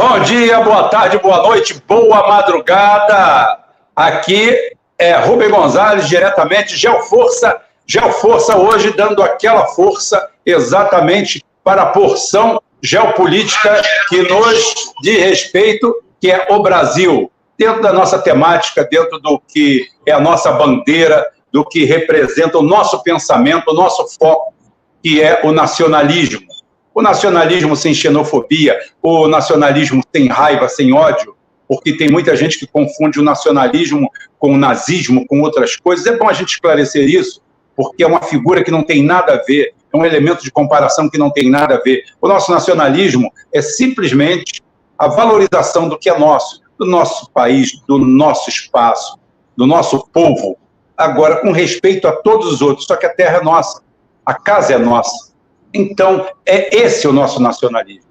Bom dia, boa tarde, boa noite, boa madrugada. Aqui é Rubem Gonzalez, diretamente Geoforça. Geoforça hoje dando aquela força exatamente para a porção geopolítica que nos diz respeito, que é o Brasil. Dentro da nossa temática, dentro do que é a nossa bandeira, do que representa o nosso pensamento, o nosso foco, que é o nacionalismo. O nacionalismo sem xenofobia, o nacionalismo sem raiva, sem ódio, porque tem muita gente que confunde o nacionalismo com o nazismo, com outras coisas. É bom a gente esclarecer isso, porque é uma figura que não tem nada a ver, é um elemento de comparação que não tem nada a ver. O nosso nacionalismo é simplesmente a valorização do que é nosso, do nosso país, do nosso espaço, do nosso povo, agora com respeito a todos os outros, só que a terra é nossa, a casa é nossa. Então, é esse o nosso nacionalismo.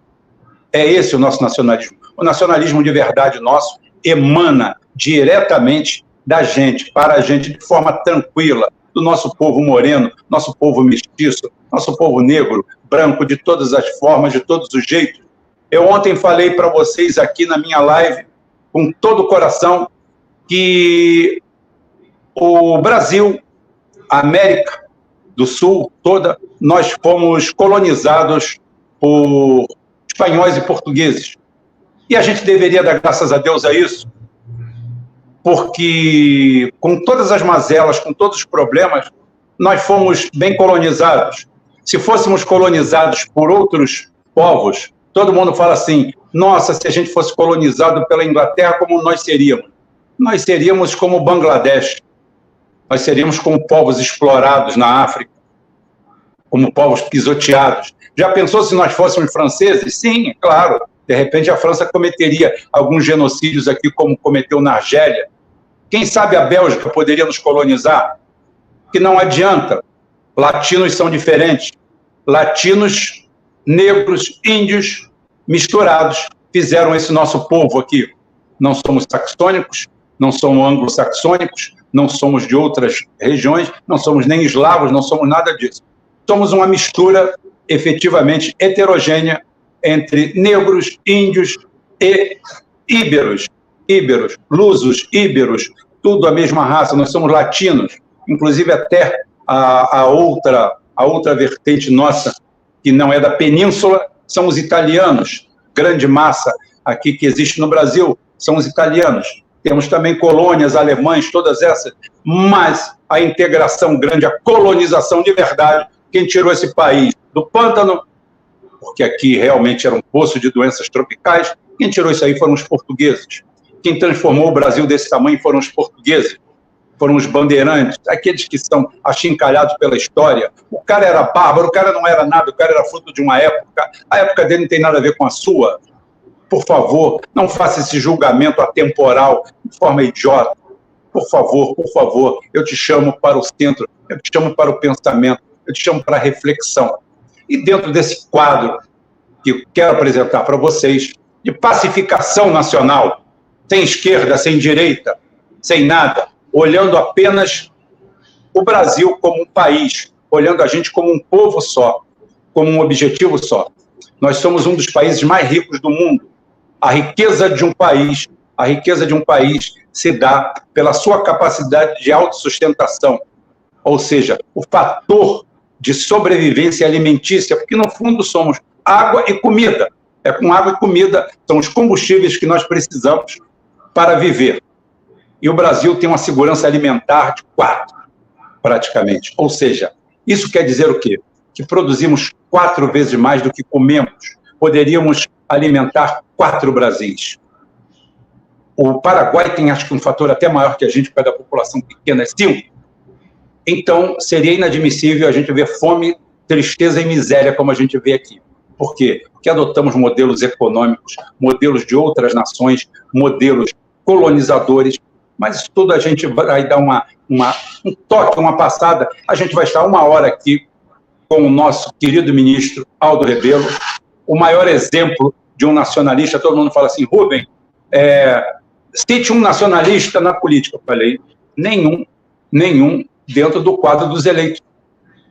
É esse o nosso nacionalismo. O nacionalismo de verdade nosso emana diretamente da gente, para a gente, de forma tranquila, do nosso povo moreno, nosso povo mestiço, nosso povo negro, branco, de todas as formas, de todos os jeitos. Eu ontem falei para vocês aqui na minha live, com todo o coração, que o Brasil, a América do Sul toda, nós fomos colonizados por espanhóis e portugueses. E a gente deveria dar graças a Deus a isso, porque com todas as mazelas, com todos os problemas, nós fomos bem colonizados. Se fôssemos colonizados por outros povos, todo mundo fala assim, nossa, se a gente fosse colonizado pela Inglaterra, como nós seríamos? Nós seríamos como o Bangladesh. Nós seríamos como povos explorados na África, como povos pisoteados. Já pensou se nós fôssemos franceses? Sim, claro. De repente a França cometeria alguns genocídios aqui, como cometeu na Argélia. Quem sabe a Bélgica poderia nos colonizar? Que não adianta. Latinos são diferentes. Latinos, negros, índios, misturados, fizeram esse nosso povo aqui. Não somos saxônicos, não somos anglo-saxônicos, não somos de outras regiões, não somos nem eslavos, não somos nada disso. Somos uma mistura efetivamente heterogênea entre negros, índios e íberos, lusos, íberos, tudo a mesma raça. Nós somos latinos, inclusive até a outra vertente nossa, que não é da península, são os italianos. Grande massa aqui que existe no Brasil são os italianos. Temos também colônias alemães, todas essas, mas a integração grande, a colonização de verdade, quem tirou esse país do pântano, porque aqui realmente era um poço de doenças tropicais, quem tirou isso aí foram os portugueses. Quem transformou o Brasil desse tamanho foram os portugueses, foram os bandeirantes, aqueles que são achincalhados pela história. O cara era bárbaro, o cara não era nada, o cara era fruto de uma época, a época dele não tem nada a ver com a sua. Por favor, não faça esse julgamento atemporal de forma idiota. Por favor, eu te chamo para o centro, eu te chamo para o pensamento, eu te chamo para a reflexão. E dentro desse quadro que eu quero apresentar para vocês, de pacificação nacional, sem esquerda, sem direita, sem nada, olhando apenas o Brasil como um país, olhando a gente como um povo só, como um objetivo só. Nós somos um dos países mais ricos do mundo. A riqueza de um país se dá pela sua capacidade de autossustentação, ou seja, o fator de sobrevivência alimentícia, porque no fundo somos água e comida. É com água e comida, são os combustíveis que nós precisamos para viver. E o Brasil tem uma segurança alimentar de 4, praticamente. Ou seja, isso quer dizer o quê? Que produzimos 4 vezes mais do que comemos. Poderíamos alimentar 4 Brasis. O Paraguai tem, acho que, um fator até maior que a gente, porque a população pequena é 5. Então, seria inadmissível a gente ver fome, tristeza e miséria como a gente vê aqui. Por quê? Porque adotamos modelos econômicos, modelos de outras nações, modelos colonizadores, mas isso tudo a gente vai dar um toque, uma passada. A gente vai estar 1 hora aqui com o nosso querido ministro Aldo Rebelo, o maior exemplo de um nacionalista. Todo mundo fala assim, Rubem, cite um nacionalista na política. Eu falei, nenhum dentro do quadro dos eleitos.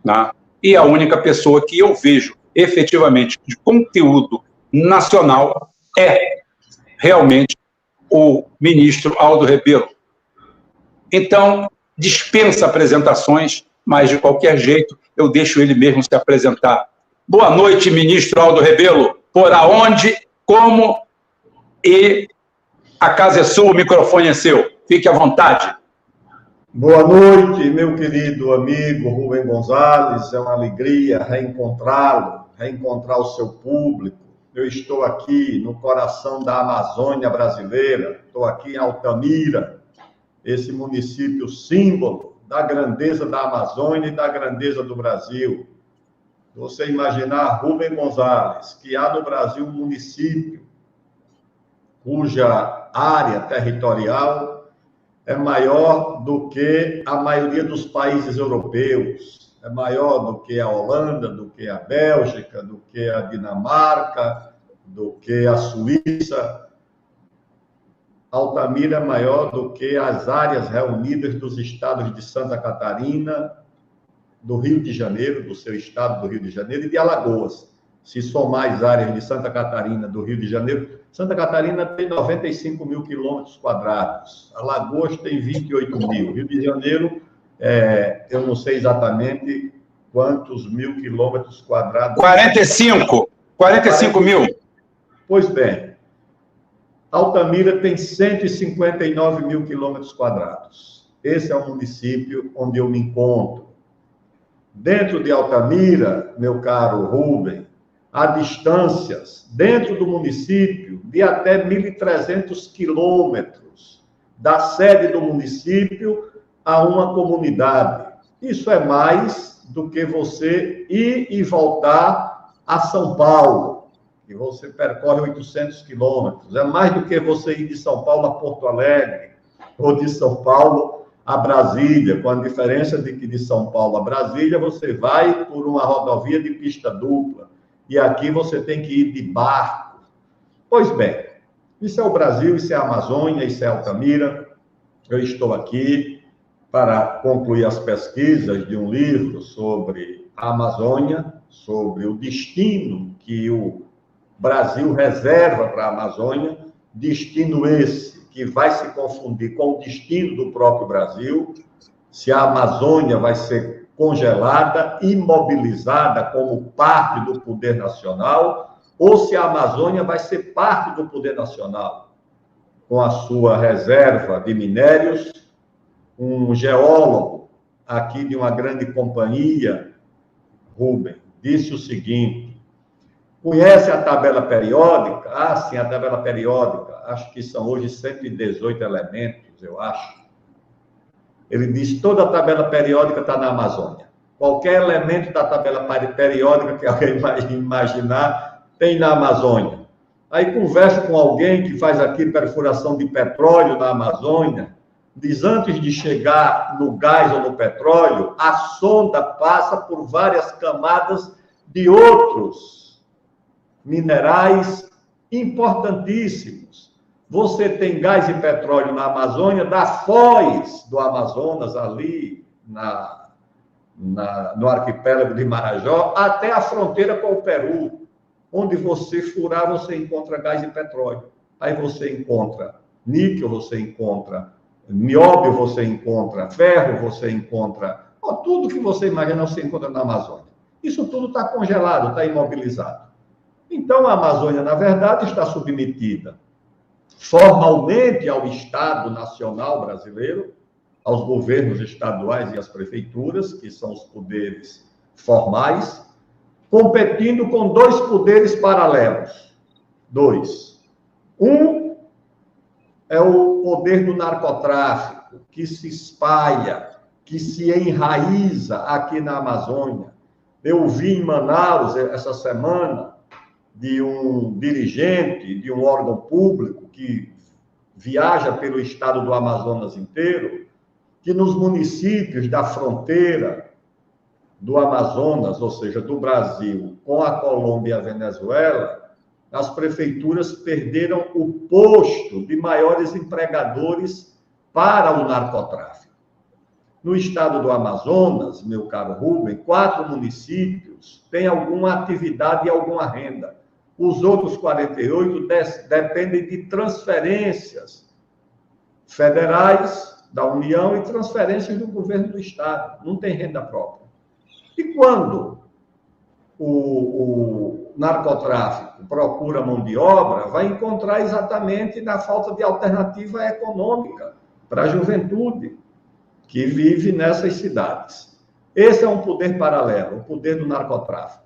Né? E a única pessoa que eu vejo efetivamente de conteúdo nacional é realmente o ministro Aldo Rebelo. Então, dispensa apresentações, mas, de qualquer jeito, eu deixo ele mesmo se apresentar. Boa noite, ministro Aldo Rebelo. Por aonde, como e a casa é sua, o microfone é seu. Fique à vontade. Boa noite, meu querido amigo Rubem Gonzalez. É uma alegria reencontrá-lo, reencontrar o seu público. Eu estou aqui no coração da Amazônia brasileira, estou aqui em Altamira, esse município símbolo da grandeza da Amazônia e da grandeza do Brasil. Você imaginar, Rubem Gonzalez, que há no Brasil um município cuja área territorial é maior do que a maioria dos países europeus, é maior do que a Holanda, do que a Bélgica, do que a Dinamarca, do que a Suíça. Altamira é maior do que as áreas reunidas dos estados de Santa Catarina, do Rio de Janeiro, do seu estado do Rio de Janeiro, e de Alagoas. Se somar as áreas de Santa Catarina, do Rio de Janeiro, Santa Catarina tem 95 mil quilômetros quadrados, Alagoas tem 28 mil, Rio de Janeiro, eu não sei exatamente quantos mil quilômetros quadrados. 45 mil. Pois bem, Altamira tem 159 mil quilômetros quadrados. Esse é o município onde eu me encontro. Dentro de Altamira, meu caro Rubem, há distâncias dentro do município de até 1.300 quilômetros da sede do município a uma comunidade. Isso é mais do que você ir e voltar a São Paulo, que você percorre 800 quilômetros. É mais do que você ir de São Paulo a Porto Alegre, ou de São Paulo a Brasília, com a diferença de que de São Paulo a Brasília você vai por uma rodovia de pista dupla, e aqui você tem que ir de barco. Pois bem, isso é o Brasil, isso é a Amazônia, isso é Altamira. Eu estou aqui para concluir as pesquisas de um livro sobre a Amazônia, sobre o destino que o Brasil reserva para a Amazônia, destino esse que vai se confundir com o destino do próprio Brasil, se a Amazônia vai ser congelada, imobilizada como parte do poder nacional, ou se a Amazônia vai ser parte do poder nacional, com a sua reserva de minérios. Um geólogo aqui de uma grande companhia, Rubem, disse o seguinte: conhece a tabela periódica? Ah, sim, a tabela periódica. Acho que são hoje 118 elementos, eu acho. Ele diz: toda a tabela periódica está na Amazônia. Qualquer elemento da tabela periódica que alguém vai imaginar tem na Amazônia. Aí conversa com alguém que faz aqui perfuração de petróleo na Amazônia, diz: antes de chegar no gás ou no petróleo, a sonda passa por várias camadas de outros minerais importantíssimos. Você tem gás e petróleo na Amazônia, da foz do Amazonas, ali no arquipélago de Marajó, até a fronteira com o Peru. Onde você furar, você encontra gás e petróleo. Aí você encontra níquel, você encontra nióbio, você encontra ferro, você encontra... tudo que você imagina, você encontra na Amazônia. Isso tudo está congelado, está imobilizado. Então, a Amazônia, na verdade, está submetida formalmente ao Estado Nacional Brasileiro, aos governos estaduais e às prefeituras, que são os poderes formais, competindo com dois poderes paralelos. Dois. Um é o poder do narcotráfico, que se espalha, que se enraiza aqui na Amazônia. Eu vi em Manaus, essa semana, de um dirigente de um órgão público que viaja pelo estado do Amazonas inteiro, que nos municípios da fronteira do Amazonas, ou seja, do Brasil, com a Colômbia e a Venezuela, as prefeituras perderam o posto de maiores empregadores para o narcotráfico. No estado do Amazonas, meu caro Rubem, 4 municípios têm alguma atividade e alguma renda. Os outros 48 dependem de transferências federais da União e transferências do governo do Estado. Não tem renda própria. E quando o narcotráfico procura mão de obra, vai encontrar exatamente na falta de alternativa econômica para a juventude que vive nessas cidades. Esse é um poder paralelo, o poder do narcotráfico.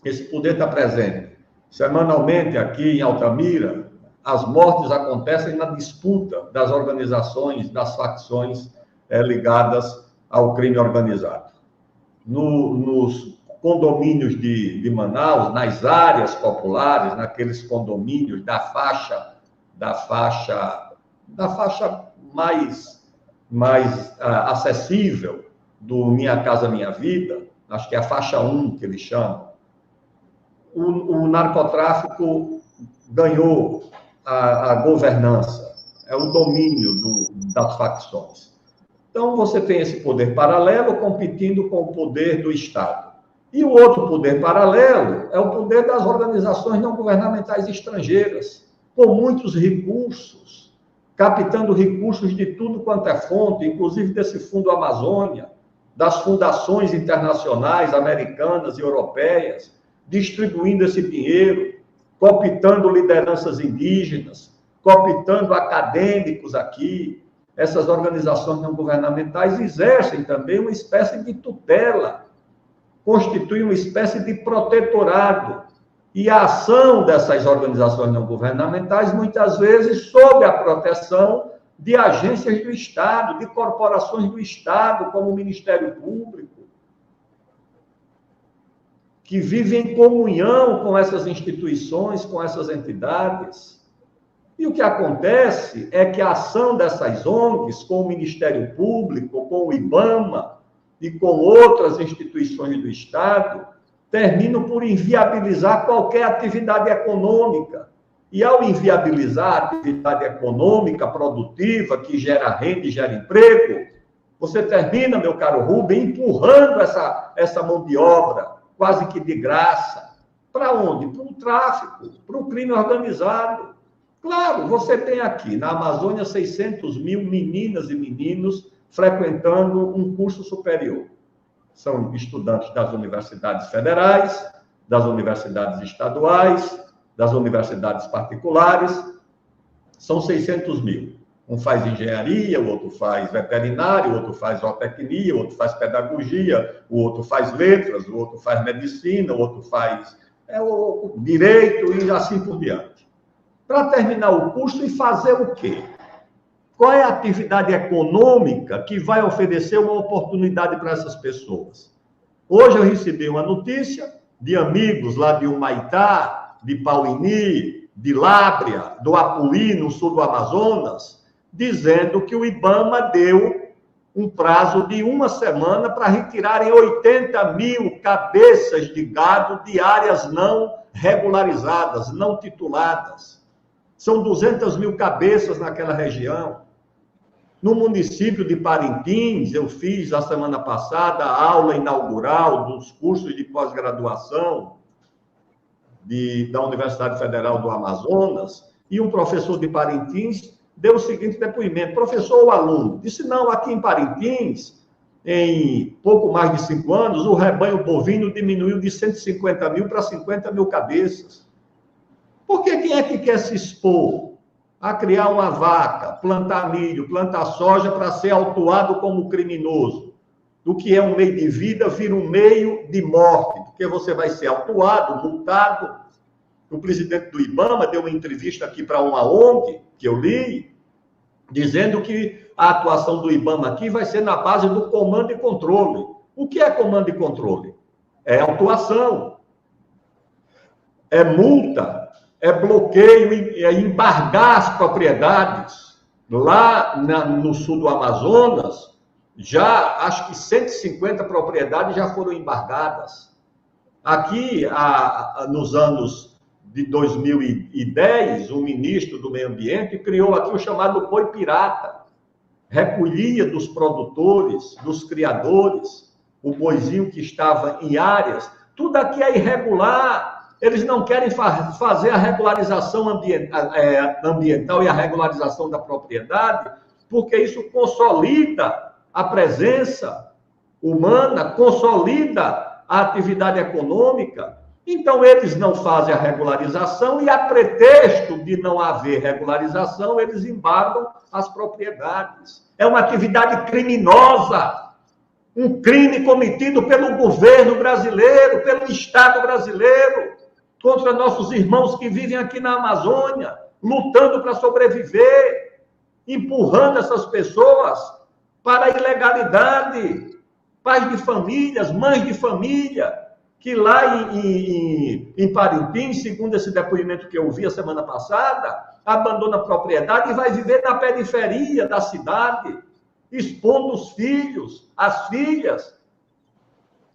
Esse poder está presente. Semanalmente, aqui em Altamira, as mortes acontecem na disputa das organizações, das facções ligadas ao crime organizado. Nos condomínios de Manaus, nas áreas populares, naqueles condomínios da faixa mais acessível do Minha Casa Minha Vida, acho que é a faixa 1 que eles chamam, o narcotráfico ganhou a governança, é o domínio das facções. Então, você tem esse poder paralelo competindo com o poder do Estado. E o outro poder paralelo é o poder das organizações não governamentais estrangeiras, com muitos recursos, captando recursos de tudo quanto é fonte, inclusive desse Fundo Amazônia, das fundações internacionais, americanas e europeias, distribuindo esse dinheiro, cooptando lideranças indígenas, cooptando acadêmicos aqui. Essas organizações não governamentais exercem também uma espécie de tutela, constituem uma espécie de protetorado. E a ação dessas organizações não governamentais, muitas vezes, sob a proteção de agências do Estado, de corporações do Estado, como o Ministério Público, que vivem em comunhão com essas instituições, com essas entidades. E o que acontece é que a ação dessas ONGs, com o Ministério Público, com o IBAMA e com outras instituições do Estado, terminam por inviabilizar qualquer atividade econômica. E ao inviabilizar a atividade econômica produtiva, que gera renda e gera emprego, você termina, meu caro Rubem, empurrando essa mão de obra, quase que de graça. Para onde? Para o tráfico, para o crime organizado. Claro, você tem aqui, na Amazônia, 600 mil meninas e meninos frequentando um curso superior. São estudantes das universidades federais, das universidades estaduais, das universidades particulares. São 600 mil. Um faz engenharia, o outro faz veterinário, o outro faz zootecnia, o outro faz pedagogia, o outro faz letras, o outro faz medicina, o outro faz o direito e assim por diante. Para terminar o curso e fazer o quê? Qual é a atividade econômica que vai oferecer uma oportunidade para essas pessoas? Hoje eu recebi uma notícia de amigos lá de Humaitá, de Pauini, de Lábrea, do Apuí, no sul do Amazonas, dizendo que o IBAMA deu um prazo de 1 semana para retirarem 80 mil cabeças de gado de áreas não regularizadas, não tituladas. São 200 mil cabeças naquela região. No município de Parintins, eu fiz, a semana passada, a aula inaugural dos cursos de pós-graduação da Universidade Federal do Amazonas, e um professor de Parintins deu o seguinte depoimento: professor ou aluno? Disse, não, aqui em Parintins, em pouco mais de 5 anos, o rebanho bovino diminuiu de 150 mil para 50 mil cabeças. Porque quem é que quer se expor a criar uma vaca, plantar milho, plantar soja para ser autuado como criminoso? Do que é um meio de vida, vira um meio de morte, porque você vai ser autuado, multado. O presidente do IBAMA deu uma entrevista aqui para uma ONG, que eu li, dizendo que a atuação do IBAMA aqui vai ser na base do comando e controle. O que é comando e controle? É autuação, é multa, é bloqueio, é embargar as propriedades. Lá no sul do Amazonas, já acho que 150 propriedades já foram embargadas. Aqui, nos anos de 2010, o ministro do Meio Ambiente criou aqui o chamado boi pirata. Recolhia dos produtores, dos criadores, o boizinho que estava em áreas. Tudo aqui é irregular, Eles não querem fazer a regularização ambiental e a regularização da propriedade, porque isso consolida a presença humana, consolida a atividade econômica. Então, eles não fazem a regularização e, a pretexto de não haver regularização, eles embargam as propriedades. É uma atividade criminosa, um crime cometido pelo governo brasileiro, pelo Estado brasileiro, contra nossos irmãos que vivem aqui na Amazônia, lutando para sobreviver, empurrando essas pessoas para a ilegalidade. Pais de famílias, mães de família, que lá em Parintins, segundo esse depoimento que eu vi a semana passada, abandona a propriedade e vai viver na periferia da cidade, expondo os filhos, as filhas.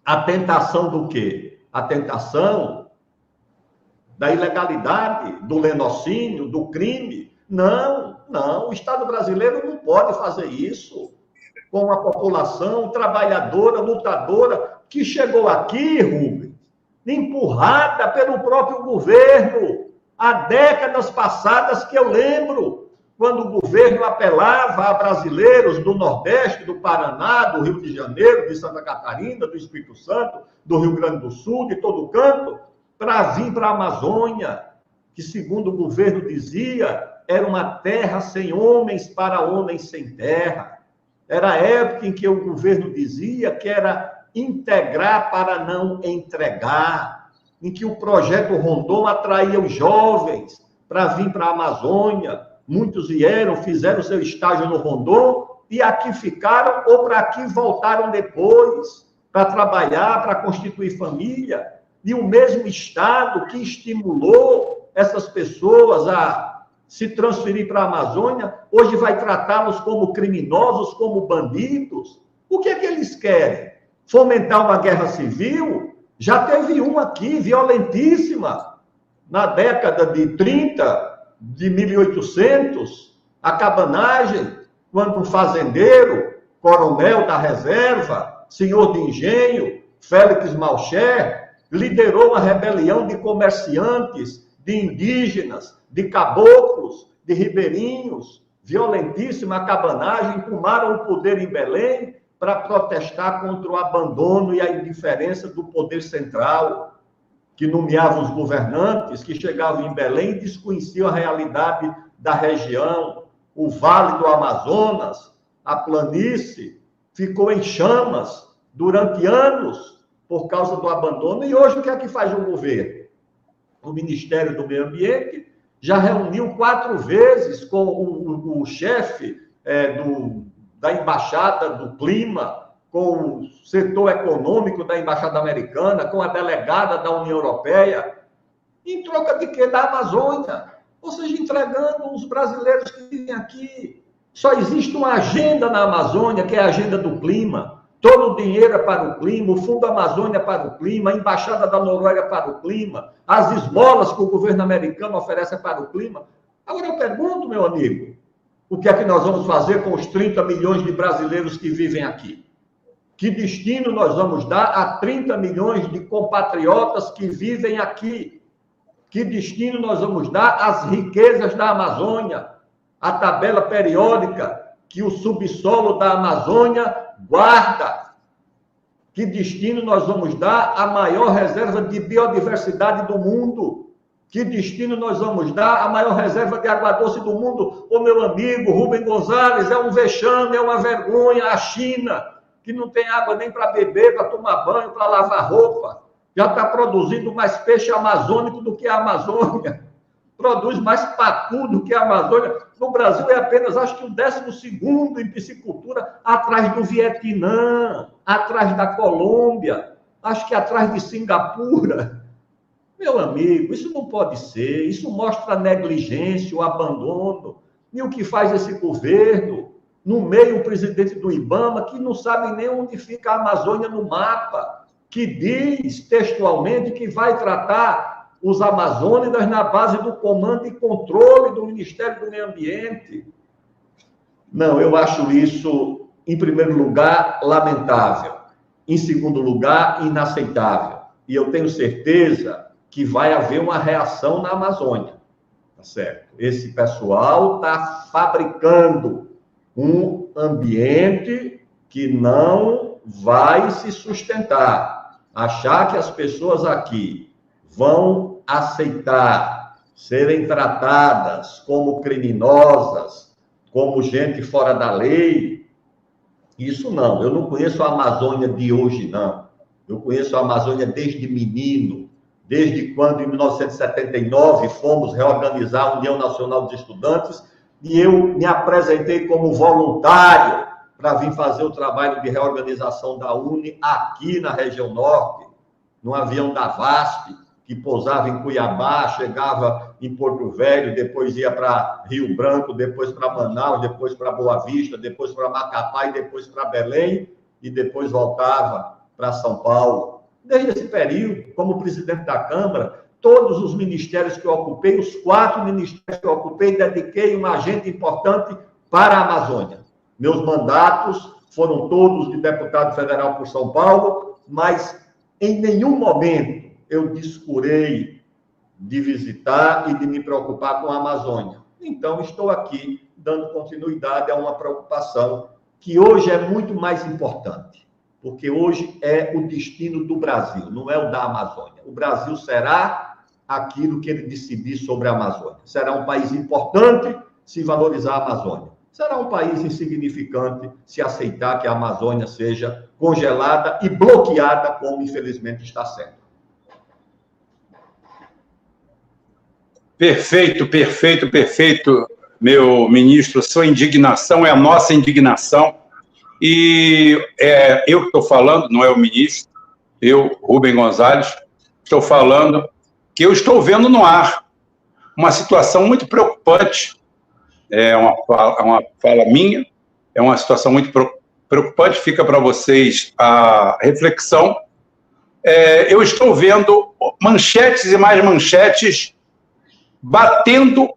A tentação do quê? A tentação da ilegalidade, do lenocínio, do crime. Não, o Estado brasileiro não pode fazer isso com uma população trabalhadora, lutadora, que chegou aqui, Rubens, empurrada pelo próprio governo, há décadas passadas que eu lembro, quando o governo apelava a brasileiros do Nordeste, do Paraná, do Rio de Janeiro, de Santa Catarina, do Espírito Santo, do Rio Grande do Sul, de todo canto, para vir para a Amazônia, que, segundo o governo dizia, era uma terra sem homens para homens sem terra. Era a época em que o governo dizia que era integrar para não entregar, em que o projeto Rondon atraía os jovens para vir para a Amazônia. Muitos vieram, fizeram seu estágio no Rondon e aqui ficaram ou para aqui voltaram depois para trabalhar, para constituir família. E o mesmo Estado que estimulou essas pessoas a se transferir para a Amazônia, hoje vai tratá-los como criminosos, como bandidos. O que é que eles querem? Fomentar uma guerra civil? Já teve uma aqui, violentíssima, na década de 30, de 1800, a cabanagem, quando um fazendeiro, coronel da reserva, senhor de engenho, Félix Malcher, liderou uma rebelião de comerciantes, de indígenas, de caboclos, de ribeirinhos, violentíssima a cabanagem, tomaram o poder em Belém para protestar contra o abandono e a indiferença do poder central, que nomeava os governantes, que chegavam em Belém e desconheciam a realidade da região. O Vale do Amazonas, a planície, ficou em chamas durante anos por causa do abandono. E hoje o que é que faz o governo? O Ministério do Meio Ambiente já reuniu 4 vezes com o chefe da Embaixada do Clima, com o setor econômico da Embaixada Americana, com a delegada da União Europeia, em troca de quê? Da Amazônia. Ou seja, entregando os brasileiros que vivem aqui. Só existe uma agenda na Amazônia, que é a agenda do clima. Todo o dinheiro é para o clima, o Fundo Amazônia é para o clima, a Embaixada da Noruega é para o clima, as esmolas que o governo americano oferece para o clima. Agora eu pergunto, meu amigo, o que é que nós vamos fazer com os 30 milhões de brasileiros que vivem aqui? Que destino nós vamos dar a 30 milhões de compatriotas que vivem aqui? Que destino nós vamos dar às riquezas da Amazônia? A tabela periódica que o subsolo da Amazônia guarda. Que destino nós vamos dar à maior reserva de biodiversidade do mundo? Que destino nós vamos dar à maior reserva de água doce do mundo? Ô, meu amigo Rubem Gonzalez, é um vexame, é uma vergonha. A China, que não tem água nem para beber, para tomar banho, para lavar roupa, já está produzindo mais peixe amazônico do que a Amazônia. Produz mais pacu do que a Amazônia. No Brasil é apenas, acho que o 12º em piscicultura, atrás do Vietnã, atrás da Colômbia, acho que atrás de Singapura. Meu amigo, isso não pode ser, isso mostra a negligência, o abandono. E o que faz esse governo? No meio, o presidente do IBAMA, que não sabe nem onde fica a Amazônia no mapa, que diz textualmente que vai tratar os amazônidas na base do comando e controle do Ministério do Meio Ambiente. Não, eu acho isso, em primeiro lugar, lamentável. Em segundo lugar, inaceitável. E eu tenho certeza que vai haver uma reação na Amazônia, tá certo? Esse pessoal está fabricando um ambiente que não vai se sustentar. Achar que as pessoas aqui vão aceitar serem tratadas como criminosas, como gente fora da lei, isso não. Eu não conheço a Amazônia de hoje, não. Eu conheço a Amazônia desde menino, desde quando, em 1979, fomos reorganizar a União Nacional dos Estudantes, e eu me apresentei como voluntário para vir fazer o trabalho de reorganização da UNE aqui na região norte, no avião da VASP, que pousava em Cuiabá, chegava em Porto Velho, depois ia para Rio Branco, depois para Manaus, depois para Boa Vista, depois para Macapá e depois para Belém, e depois voltava para São Paulo. Desde esse período, como presidente da Câmara, todos os ministérios que eu ocupei, os 4 ministérios que eu ocupei, dediquei uma agenda importante para a Amazônia. Meus mandatos foram todos de deputado federal por São Paulo, mas em nenhum momento eu descurei de visitar e de me preocupar com a Amazônia. Então, estou aqui dando continuidade a uma preocupação que hoje é muito mais importante, porque hoje é o destino do Brasil, não é o da Amazônia. O Brasil será aquilo que ele decidir sobre a Amazônia. Será um país importante se valorizar a Amazônia. Será um país insignificante se aceitar que a Amazônia seja congelada e bloqueada, como infelizmente está sendo. Perfeito, perfeito, perfeito, meu ministro. Sua indignação é a nossa indignação. E eu que estou falando, não é o ministro, eu, Rubem Gonzalez, estou falando que eu estou vendo no ar uma situação muito preocupante. É uma fala minha, é uma situação muito preocupante, fica para vocês a reflexão. Eu estou vendo manchetes e mais manchetes batendo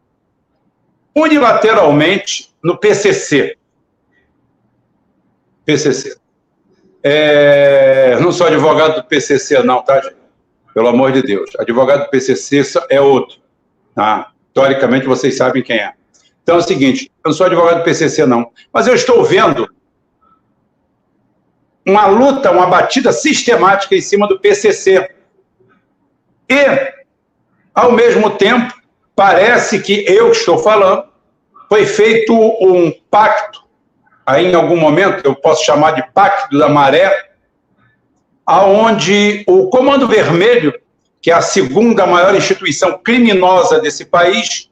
unilateralmente no PCC. Não sou advogado do PCC, não, tá, gente? Pelo amor de Deus. Advogado do PCC é outro. Tá? Teoricamente, vocês sabem quem é. Então é o seguinte, eu não sou advogado do PCC, não. Mas eu estou vendo uma luta, uma batida sistemática em cima do PCC. E, ao mesmo tempo, parece que eu que estou falando, foi feito um pacto, aí em algum momento eu posso chamar de Pacto da Maré, aonde o Comando Vermelho, que é a segunda maior instituição criminosa desse país,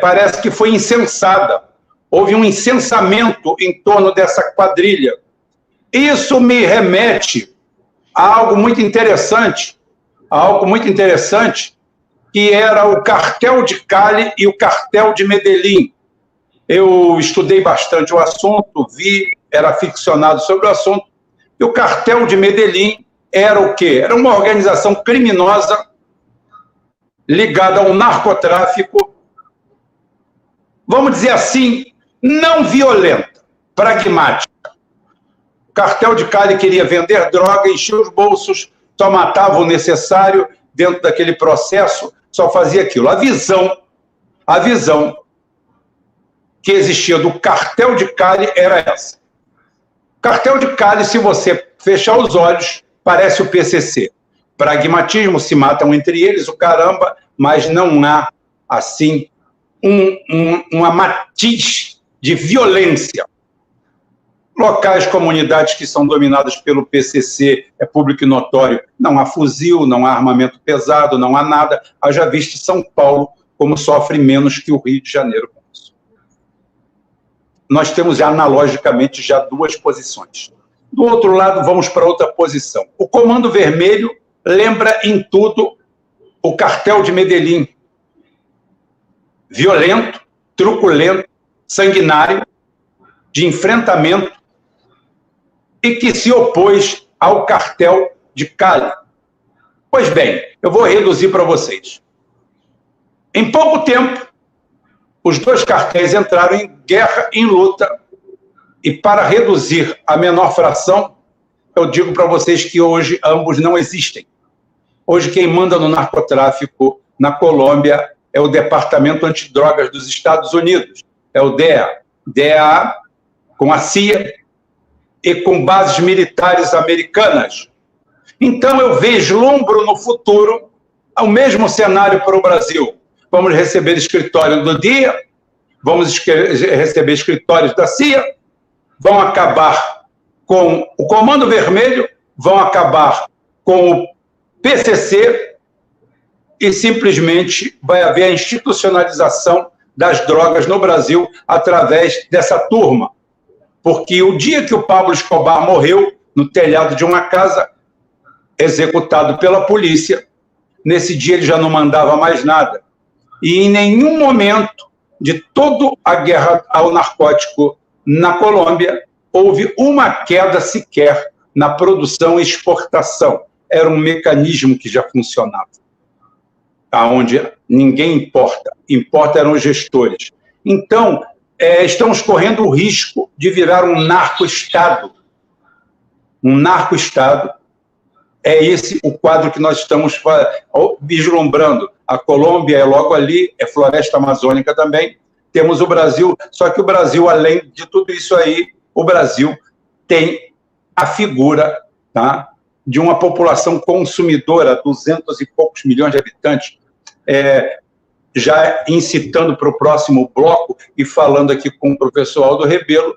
parece que foi incensada. Houve um incensamento em torno dessa quadrilha. Isso me remete a algo muito interessante, que era o cartel de Cali e o cartel de Medellín. Eu estudei bastante o assunto, era ficcionado sobre o assunto, e o cartel de Medellín era o quê? Era uma organização criminosa ligada ao narcotráfico, vamos dizer assim, não violenta, pragmática. O cartel de Cali queria vender droga, encher os bolsos, só matava o necessário dentro daquele processo, só fazia aquilo. A visão que existia do cartel de Cali era essa. O cartel de Cali, se você fechar os olhos, parece o PCC. Pragmatismo, se matam entre eles, o caramba, mas não há, assim, uma matiz de violência. Locais, comunidades que são dominadas pelo PCC, é público e notório, não há fuzil, não há armamento pesado, não há nada. Haja visto São Paulo como sofre menos que o Rio de Janeiro com isso. Nós temos analogicamente já duas posições. Do outro lado, vamos para outra posição. O Comando Vermelho lembra em tudo o cartel de Medellín. Violento, truculento, sanguinário, de enfrentamento, e que se opôs ao cartel de Cali. Pois bem, eu vou reduzir para vocês. Em pouco tempo, os dois cartéis entraram em guerra, em luta, e para reduzir a menor fração, eu digo para vocês que hoje ambos não existem. Hoje, quem manda no narcotráfico na Colômbia é o Departamento Antidrogas dos Estados Unidos, é o DEA. DEA com a CIA e com bases militares americanas. Então, eu vislumbro no futuro o mesmo cenário para o Brasil. Vamos receber escritório do DEA, vamos receber escritórios da CIA, vão acabar com o Comando Vermelho, vão acabar com o PCC e simplesmente vai haver a institucionalização das drogas no Brasil através dessa turma. Porque o dia que o Pablo Escobar morreu no telhado de uma casa, executado pela polícia, nesse dia ele já não mandava mais nada. E em nenhum momento de toda a guerra ao narcótico na Colômbia, houve uma queda sequer na produção e exportação. Era um mecanismo que já funcionava, aonde ninguém importa eram os gestores. Então, estamos correndo o risco de virar um narco-estado. Um narco-estado. É esse o quadro que nós estamos vislumbrando. A Colômbia é logo ali, é floresta amazônica também. Temos o Brasil, só que o Brasil, além de tudo isso aí, o Brasil tem a figura, tá, de uma população consumidora, 200 e poucos milhões de habitantes, já incitando para o próximo bloco e falando aqui com o professor Aldo Rebelo,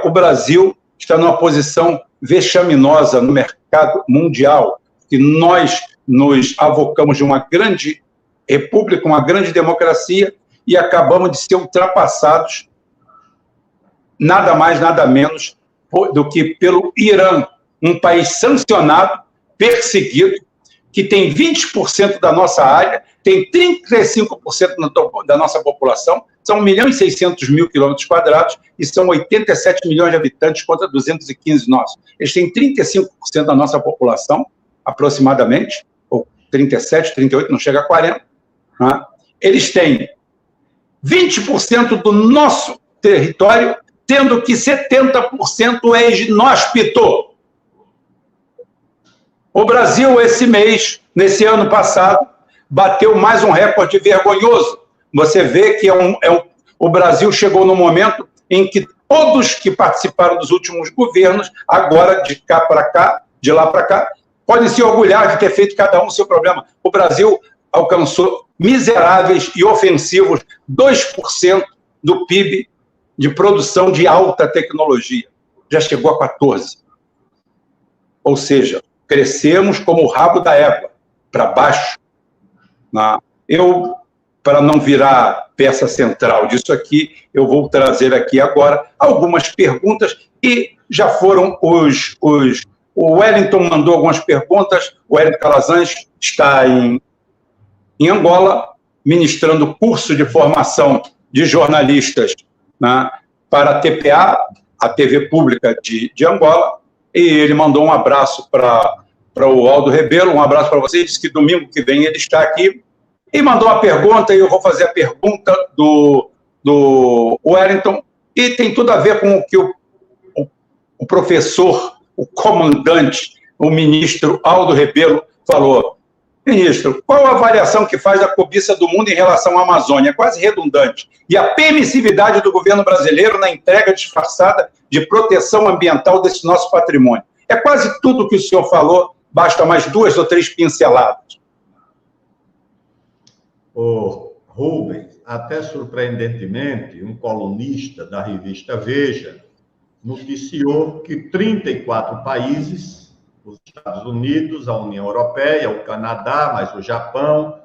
o Brasil está numa posição vexaminosa no mercado mundial, que nós nos avocamos de uma grande república, uma grande democracia, e acabamos de ser ultrapassados, nada mais, nada menos, do que pelo Irã, um país sancionado, perseguido, que tem 20% da nossa área, tem 35% da nossa população, são 1.600.000 quilômetros quadrados e são 87 milhões de habitantes contra 215 nossos. Eles têm 35% da nossa população, aproximadamente, ou 37, 38, não chega a 40. Né? Eles têm 20% do nosso território, tendo que 70% é inóspito. O Brasil, nesse ano passado, bateu mais um recorde vergonhoso. Você vê que o Brasil chegou no momento em que todos que participaram dos últimos governos, agora de cá para cá, de lá para cá, podem se orgulhar de ter feito cada um o seu problema. O Brasil alcançou miseráveis e ofensivos 2% do PIB de produção de alta tecnologia. Já chegou a 14%. Ou seja, crescemos como o rabo da égua, para baixo. Para não virar peça central disso aqui, eu vou trazer aqui agora algumas perguntas e já foram o Wellington mandou algumas perguntas, o Wellington Calazans está em Angola, ministrando curso de formação de jornalistas, né, para a TPA, a TV pública de Angola, e ele mandou um abraço para o Aldo Rebelo, um abraço para vocês, disse que domingo que vem ele está aqui, e mandou uma pergunta, e eu vou fazer a pergunta do Wellington, e tem tudo a ver com o que o professor, o comandante, o ministro Aldo Rebelo falou. Ministro, qual a avaliação que faz da cobiça do mundo em relação à Amazônia? É quase redundante. E a permissividade do governo brasileiro na entrega disfarçada de proteção ambiental desse nosso patrimônio. É quase tudo o que o senhor falou, basta mais 2 ou 3 pinceladas. Rubens, até surpreendentemente, um colunista da revista Veja noticiou que 34 países, os Estados Unidos, a União Europeia, o Canadá, mas o Japão,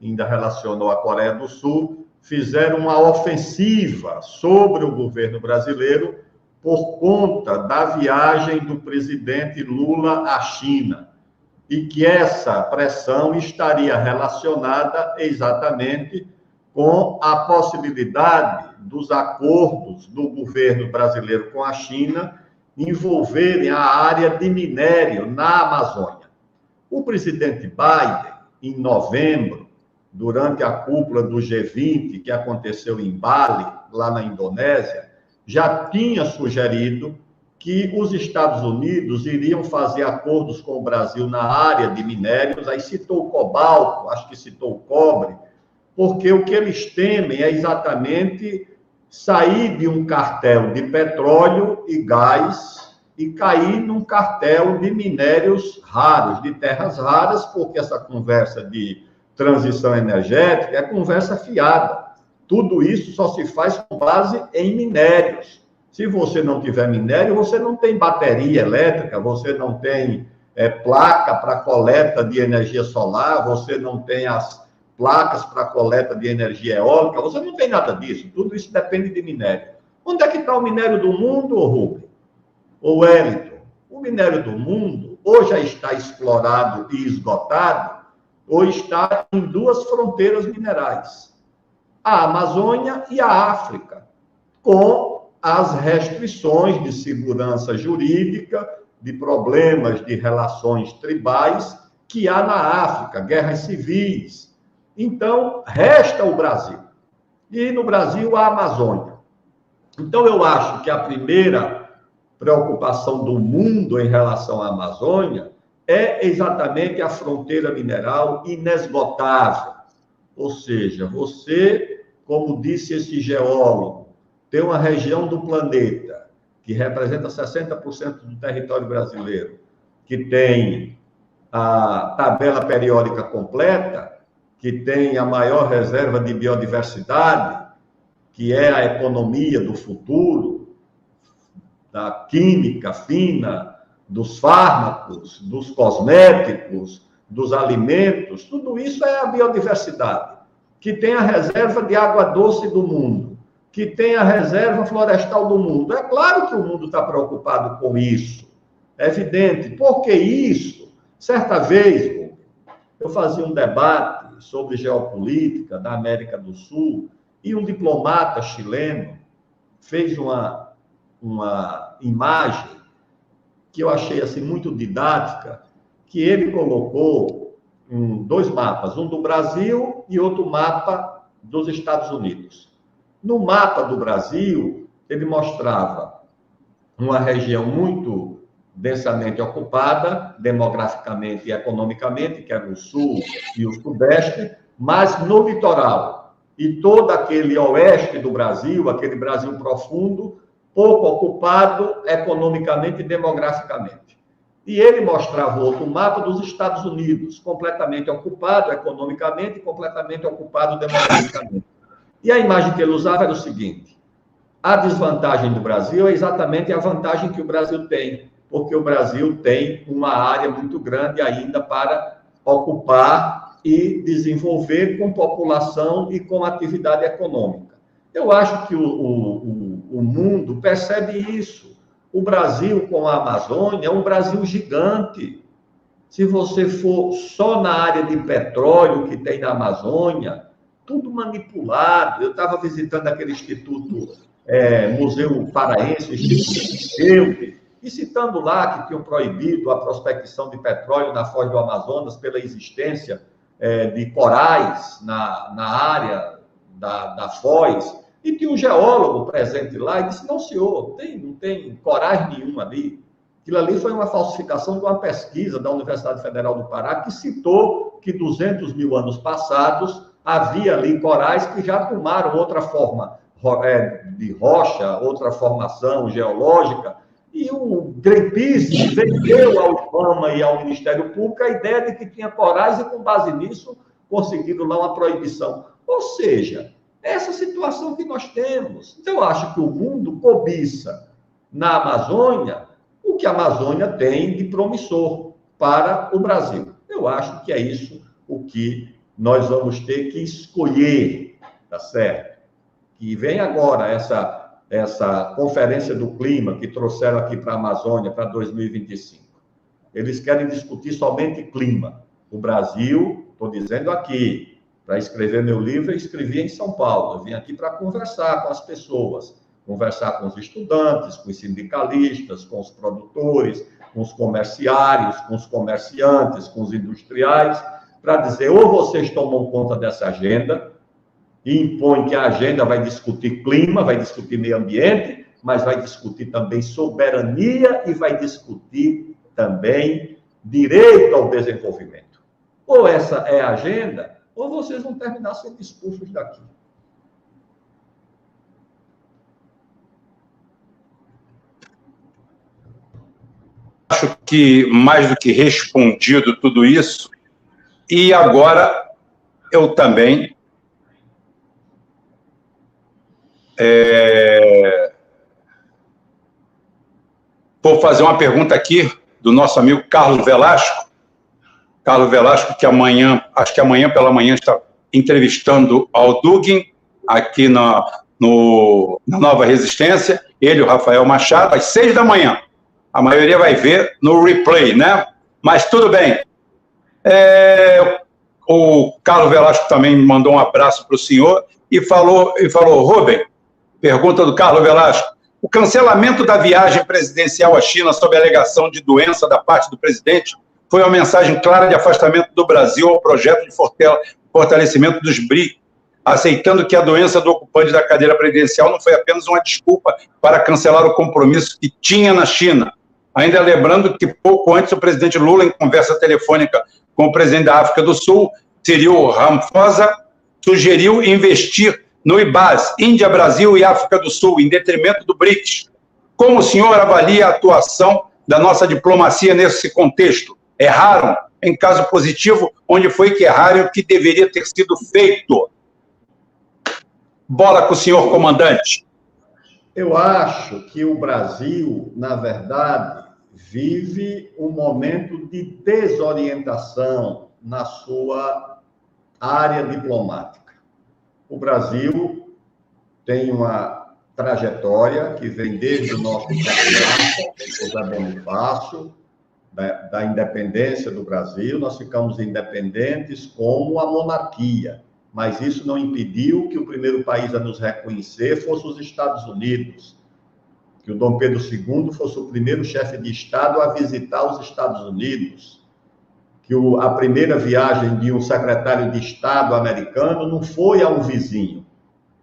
ainda relacionou a Coreia do Sul, fizeram uma ofensiva sobre o governo brasileiro por conta da viagem do presidente Lula à China, e que essa pressão estaria relacionada exatamente com a possibilidade dos acordos do governo brasileiro com a China envolverem a área de minério na Amazônia. O presidente Biden, em novembro, durante a cúpula do G20, que aconteceu em Bali, lá na Indonésia, já tinha sugerido que os Estados Unidos iriam fazer acordos com o Brasil na área de minérios, aí citou o cobalto, acho que citou o cobre, porque o que eles temem é exatamente sair de um cartel de petróleo e gás e cair num cartel de minérios raros, de terras raras, porque essa conversa de transição energética é conversa fiada. Tudo isso só se faz com base em minérios. Se você não tiver minério, você não tem bateria elétrica, você não tem placa para coleta de energia solar, você não tem as placas para coleta de energia eólica, você não tem nada disso. Tudo isso depende de minério. Onde é que está o minério do mundo, Rubem? Ô Wellington? O minério do mundo ou já está explorado e esgotado, ou está em duas fronteiras minerais, a Amazônia e a África, com as restrições de segurança jurídica, de problemas de relações tribais que há na África, guerras civis. Então, resta o Brasil. E no Brasil, a Amazônia. Então, eu acho que a primeira preocupação do mundo em relação à Amazônia é exatamente a fronteira mineral inesgotável. Ou seja, você, como disse esse geólogo, tem uma região do planeta que representa 60% do território brasileiro, que tem a tabela periódica completa, que tem a maior reserva de biodiversidade, que é a economia do futuro, da química fina, dos fármacos, dos cosméticos, dos alimentos, tudo isso é a biodiversidade, que tem a reserva de água doce do mundo, que tem a reserva florestal do mundo. É claro que o mundo está preocupado com isso, é evidente. Por que isso? Certa vez, eu fazia um debate sobre geopolítica da América do Sul e um diplomata chileno fez uma imagem que eu achei assim muito didática, que ele colocou dois mapas, um do Brasil e outro mapa dos Estados Unidos. No mapa do Brasil, ele mostrava uma região muito densamente ocupada, demograficamente e economicamente, que era o sul e o sudeste, mas no litoral. E todo aquele oeste do Brasil, aquele Brasil profundo, pouco ocupado economicamente e demograficamente. E ele mostrava outro mapa dos Estados Unidos, completamente ocupado economicamente e completamente ocupado demograficamente. E a imagem que ele usava era o seguinte: a desvantagem do Brasil é exatamente a vantagem que o Brasil tem, porque o Brasil tem uma área muito grande ainda para ocupar e desenvolver com população e com atividade econômica. Eu acho que o mundo percebe isso. O Brasil com a Amazônia é um Brasil gigante. Se você for só na área de petróleo que tem na Amazônia, tudo manipulado. Eu estava visitando aquele Instituto Museu Paraense, o Instituto Eude, e citando lá que tinham proibido a prospecção de petróleo na foz do Amazonas pela existência de corais na área da foz. E tinha um geólogo presente lá e disse: não, senhor, não tem corais nenhum ali. Aquilo ali foi uma falsificação de uma pesquisa da Universidade Federal do Pará, que citou que 200 mil anos passados havia ali corais que já tomaram outra forma de rocha, outra formação geológica. E o Greenpeace vendeu ao IBAMA e ao Ministério Público a ideia de que tinha corais e, com base nisso, conseguiram lá uma proibição. Ou seja, essa situação que nós temos. Então, eu acho que o mundo cobiça na Amazônia o que a Amazônia tem de promissor para o Brasil. Eu acho que é isso o que nós vamos ter que escolher, tá certo? E vem agora essa conferência do clima que trouxeram aqui para a Amazônia para 2025. Eles querem discutir somente clima. O Brasil, estou dizendo aqui, para escrever meu livro, eu escrevi em São Paulo. Eu vim aqui para conversar com as pessoas, conversar com os estudantes, com os sindicalistas, com os produtores, com os comerciários, com os comerciantes, com os industriais, para dizer: ou vocês tomam conta dessa agenda e impõem que a agenda vai discutir clima, vai discutir meio ambiente, mas vai discutir também soberania e vai discutir também direito ao desenvolvimento. Ou essa é a agenda, ou vocês vão terminar sendo expulsos daqui. Acho que mais do que respondido tudo isso, e agora eu também vou fazer uma pergunta aqui do nosso amigo Carlos Velasco. Carlos Velasco, que amanhã, acho que amanhã pela manhã, está entrevistando ao Dugin aqui na Nova Resistência, ele e o Rafael Machado, às 6 da manhã. A maioria vai ver no replay, né? Mas tudo bem. O Carlos Velasco também mandou um abraço para o senhor e falou, Rubem, pergunta do Carlos Velasco, o cancelamento da viagem presidencial à China sob a alegação de doença da parte do presidente foi uma mensagem clara de afastamento do Brasil ao projeto de fortalecimento dos BRICS, aceitando que a doença do ocupante da cadeira presidencial não foi apenas uma desculpa para cancelar o compromisso que tinha na China. Ainda lembrando que pouco antes o presidente Lula, em conversa telefônica com o presidente da África do Sul, Cyril Ramaphosa, sugeriu investir no IBAS, Índia, Brasil e África do Sul, em detrimento do BRICS. Como o senhor avalia a atuação da nossa diplomacia nesse contexto? Erraram? Em caso positivo, onde foi que erraram e o que deveria ter sido feito? Bola com o senhor, comandante. Eu acho que o Brasil, na verdade, vive um momento de desorientação na sua área diplomática. O Brasil tem uma trajetória que vem desde o nosso patriarca, José Bonifácio, da independência do Brasil. Nós ficamos independentes como a monarquia, mas isso não impediu que o primeiro país a nos reconhecer fosse os Estados Unidos, que o Dom Pedro II fosse o primeiro chefe de Estado a visitar os Estados Unidos, que a primeira viagem de um secretário de Estado americano não foi a um vizinho,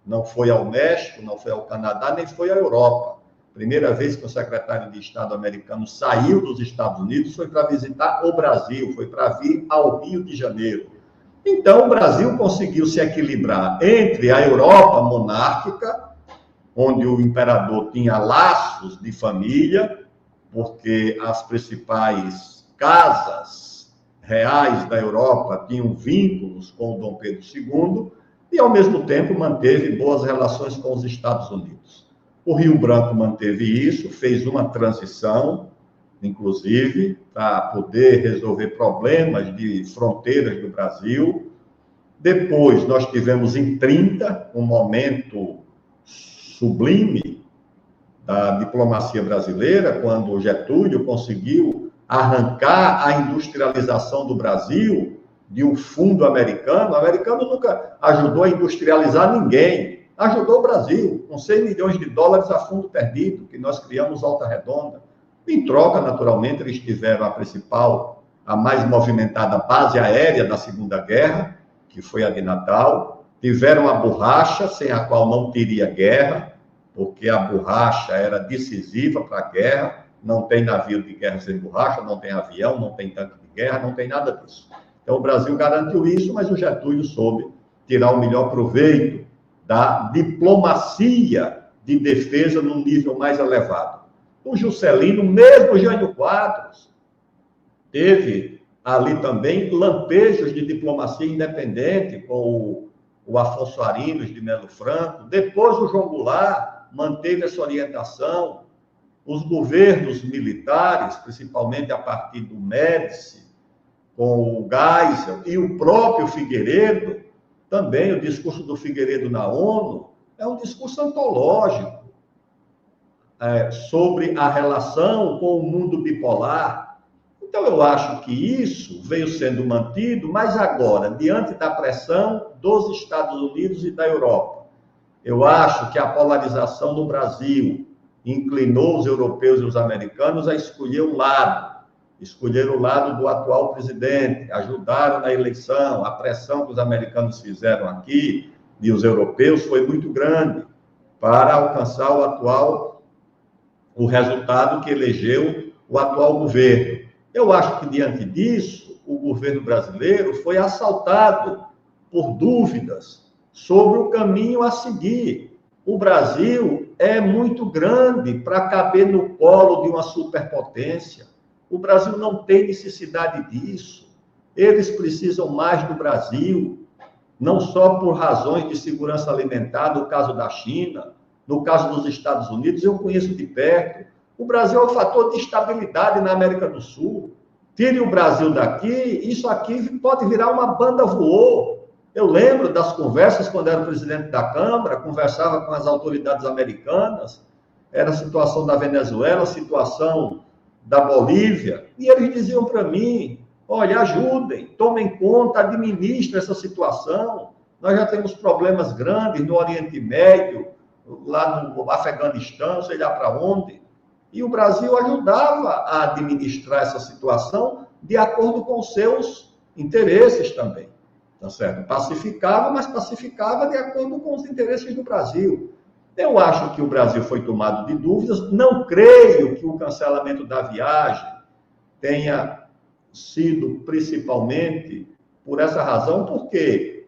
não foi ao México, não foi ao Canadá, nem foi à Europa. Primeira vez que o secretário de Estado americano saiu dos Estados Unidos foi para visitar o Brasil, foi para vir ao Rio de Janeiro. Então, o Brasil conseguiu se equilibrar entre a Europa monárquica, onde o imperador tinha laços de família, porque as principais casas reais da Europa tinham vínculos com o Dom Pedro II, e, ao mesmo tempo, manteve boas relações com os Estados Unidos. O Rio Branco manteve isso, fez uma transição, inclusive, para poder resolver problemas de fronteiras do Brasil. Depois, nós tivemos em 30 um momento sublime da diplomacia brasileira, quando o Getúlio conseguiu arrancar a industrialização do Brasil de um fundo americano. O americano nunca ajudou a industrializar ninguém, ajudou o Brasil, com 100 milhões de dólares a fundo perdido, que nós criamos Volta Redonda. Em troca, naturalmente, eles tiveram a principal, a mais movimentada base aérea da Segunda Guerra, que foi a de Natal. Tiveram a borracha, sem a qual não teria guerra, porque a borracha era decisiva para a guerra. Não tem navio de guerra sem borracha, não tem avião, não tem tanque de guerra, não tem nada disso. Então, o Brasil garantiu isso, mas o Getúlio soube tirar o melhor proveito da diplomacia de defesa num nível mais elevado. O Juscelino, mesmo Jânio Quadros, teve ali também lampejos de diplomacia independente com o Afonso Arinos de Melo Franco. Depois, o João Goulart manteve essa orientação. Os governos militares, principalmente a partir do Médici, com o Geisel e o próprio Figueiredo, também o discurso do Figueiredo na ONU é um discurso antológico sobre a relação com o mundo bipolar. Então, eu acho que isso veio sendo mantido, mas agora, diante da pressão dos Estados Unidos e da Europa, eu acho que a polarização no Brasil inclinou os europeus e os americanos a escolher um lado. Escolheram o lado do atual presidente, ajudaram na eleição. A pressão que os americanos fizeram aqui e os europeus foi muito grande para alcançar o atual o resultado que elegeu o atual governo. Eu acho que, diante disso, o governo brasileiro foi assaltado por dúvidas sobre o caminho a seguir. O Brasil é muito grande para caber no colo de uma superpotência. O Brasil não tem necessidade disso. Eles precisam mais do Brasil, não só por razões de segurança alimentar, no caso da China, no caso dos Estados Unidos, eu conheço de perto. O Brasil é um fator de estabilidade na América do Sul. Tire o Brasil daqui, isso aqui pode virar uma banda voô. Eu lembro das conversas, quando era presidente da Câmara, conversava com as autoridades americanas, era a situação da Venezuela, a situação da Bolívia, e eles diziam para mim, olha, ajudem, tomem conta, administrem essa situação. Nós já temos problemas grandes no Oriente Médio, lá no Afeganistão, sei lá para onde. E o Brasil ajudava a administrar essa situação de acordo com seus interesses também. Tá certo? Pacificava, mas pacificava de acordo com os interesses do Brasil. Eu acho que o Brasil foi tomado de dúvidas. Não creio que o cancelamento da viagem tenha sido principalmente por essa razão, porque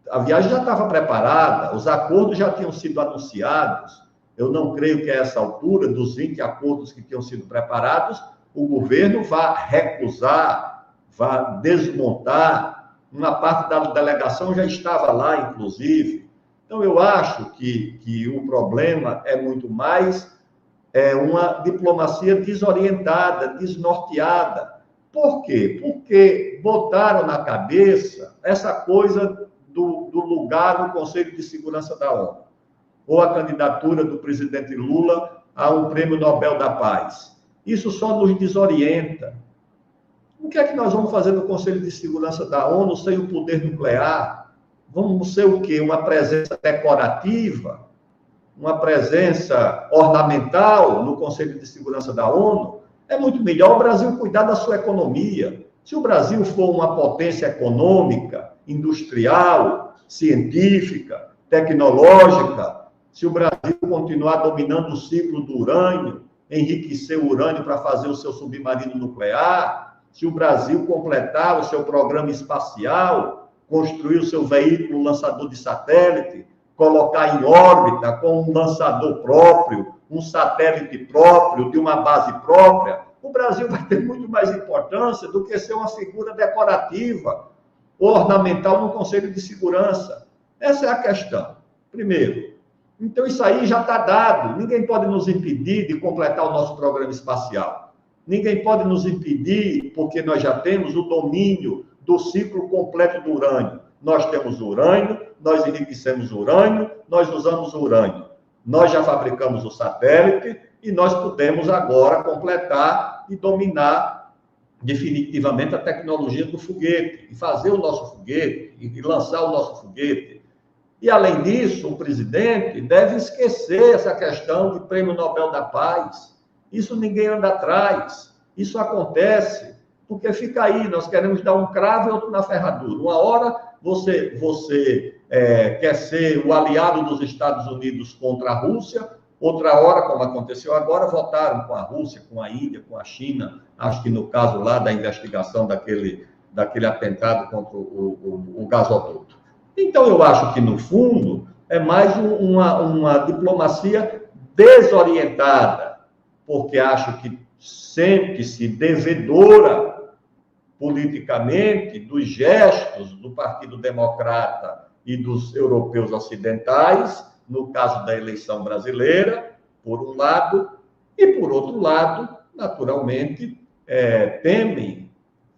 a viagem já estava preparada, os acordos já tinham sido anunciados. Eu não creio que a essa altura, dos 20 acordos que tinham sido preparados, o governo vá recusar, vá desmontar. Uma parte da delegação já estava lá, inclusive. Então, eu acho que o problema é muito mais uma diplomacia desorientada, desnorteada. Por quê? Porque botaram na cabeça essa coisa do lugar no Conselho de Segurança da ONU, ou a candidatura do presidente Lula a um prêmio Nobel da Paz. Isso só nos desorienta. O que é que nós vamos fazer no Conselho de Segurança da ONU sem o poder nuclear? Vamos ser o quê? Uma presença decorativa? Uma presença ornamental no Conselho de Segurança da ONU? É muito melhor o Brasil cuidar da sua economia. Se o Brasil for uma potência econômica, industrial, científica, tecnológica, se o Brasil continuar dominando o ciclo do urânio, enriquecer o urânio para fazer o seu submarino nuclear, se o Brasil completar o seu programa espacial, construir o seu veículo lançador de satélite, colocar em órbita com um lançador próprio, um satélite próprio, de uma base própria, o Brasil vai ter muito mais importância do que ser uma figura decorativa, ornamental no Conselho de Segurança. Essa é a questão. Primeiro, então isso aí já está dado. Ninguém pode nos impedir de completar o nosso programa espacial. Ninguém pode nos impedir, porque nós já temos o domínio do ciclo completo do urânio. Nós temos urânio, nós enriquecemos urânio, nós usamos urânio. Nós já fabricamos o satélite e nós podemos agora completar e dominar definitivamente a tecnologia do foguete, e fazer o nosso foguete, e lançar o nosso foguete. E, além disso, o presidente deve esquecer essa questão de Prêmio Nobel da Paz. Isso ninguém anda atrás. Isso acontece porque fica aí, nós queremos dar um cravo e outro na ferradura. Uma hora você quer ser o aliado dos Estados Unidos contra a Rússia, outra hora, como aconteceu agora, votaram com a Rússia, com a Índia, com a China, acho que no caso lá da investigação daquele atentado contra o gasoduto. Então, eu acho que, no fundo, é mais uma diplomacia desorientada, porque acho que sente-se devedora politicamente dos gestos do Partido Democrata e dos europeus ocidentais, no caso da eleição brasileira, por um lado, e, por outro lado, naturalmente, temem,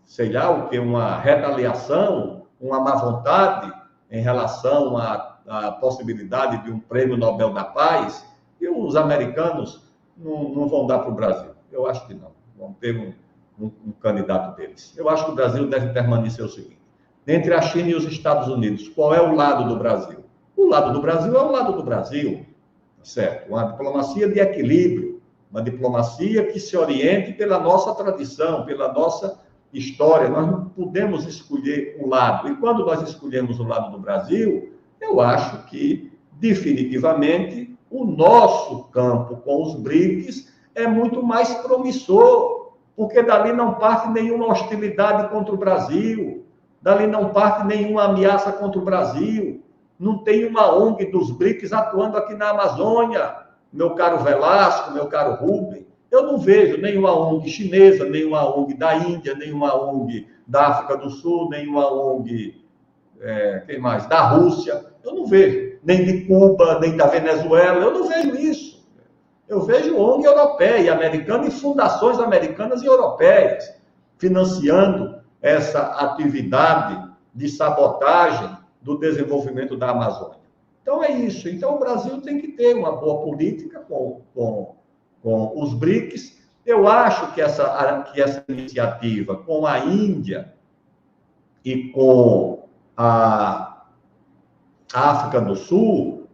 sei lá o que, uma retaliação, uma má vontade em relação à possibilidade de um prêmio Nobel da Paz, e os americanos não vão dar para o Brasil. Eu acho que não. Vão ter um candidato deles. Eu acho que o Brasil deve permanecer o seguinte: entre a China e os Estados Unidos, qual é o lado do Brasil? O lado do Brasil é o lado do Brasil, certo? Uma diplomacia de equilíbrio, uma diplomacia que se oriente pela nossa tradição, pela nossa história. Nós não podemos escolher um lado. E quando nós escolhemos o lado do Brasil, eu acho que, definitivamente, o nosso campo com os BRICS é muito mais promissor, porque dali não parte nenhuma hostilidade contra o Brasil, dali não parte nenhuma ameaça contra o Brasil, não tem uma ONG dos BRICS atuando aqui na Amazônia, meu caro Velasco, meu caro Rubem. Eu não vejo nenhuma ONG chinesa, nenhuma ONG da Índia, nenhuma ONG da África do Sul, nenhuma ONG, quem mais? Da Rússia. Eu não vejo, nem de Cuba, nem da Venezuela, eu não vejo isso. Eu vejo ONG europeia e americana e fundações americanas e europeias financiando essa atividade de sabotagem do desenvolvimento da Amazônia. Então é isso. Então o Brasil tem que ter uma boa política com os BRICS. Eu acho que essa iniciativa com a Índia e com a África do Sul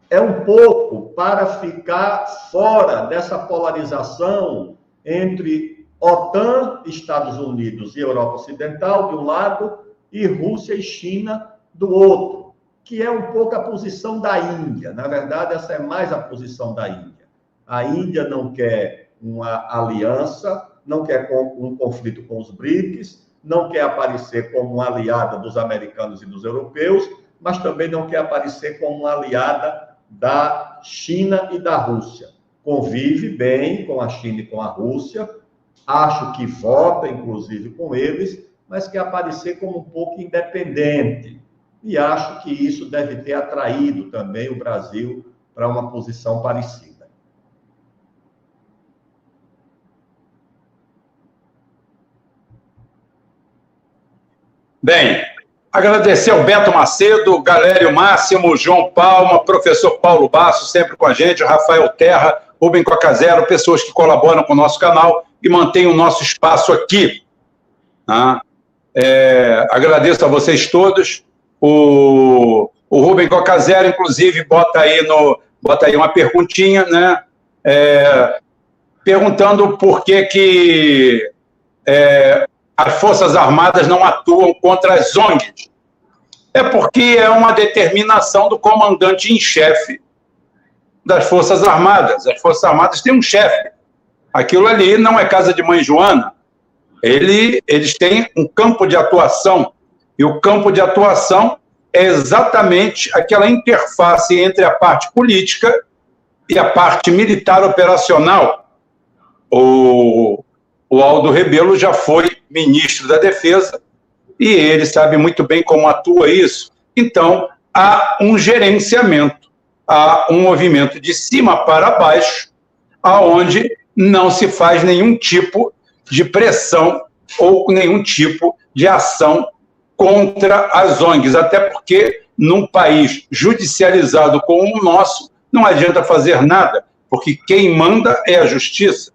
é um pouco para ficar fora dessa polarização entre OTAN, Estados Unidos e Europa Ocidental, de um lado, e Rússia e China, do outro, que é um pouco a posição da Índia. Na verdade, essa é mais a posição da Índia. A Índia não quer uma aliança, não quer um conflito com os BRICS, não quer aparecer como uma aliada dos americanos e dos europeus, mas também não quer aparecer como uma aliada da China e da Rússia. Convive bem com a China e com a Rússia, acho que vota, inclusive, com eles, mas quer aparecer como um pouco independente. E acho que isso deve ter atraído também o Brasil para uma posição parecida. Bem, agradecer ao Beto Macedo, Galério Máximo, João Palma, professor Paulo Basso, sempre com a gente, Rafael Terra, Rubem Cocazero, pessoas que colaboram com o nosso canal e mantêm o nosso espaço aqui. Agradeço a vocês todos. O Rubem Cocazero, inclusive, bota aí uma perguntinha, né? Perguntando por que as Forças Armadas não atuam contra as ONGs. É porque é uma determinação do comandante em chefe das Forças Armadas. As Forças Armadas têm um chefe. Aquilo ali não é casa de mãe Joana. Eles têm um campo de atuação. E o campo de atuação é exatamente aquela interface entre a parte política e a parte militar operacional. O Aldo Rebelo já foi ministro da Defesa e ele sabe muito bem como atua isso. Então, há um gerenciamento, há um movimento de cima para baixo, aonde não se faz nenhum tipo de pressão ou nenhum tipo de ação contra as ONGs, até porque num país judicializado como o nosso, não adianta fazer nada, porque quem manda é a justiça,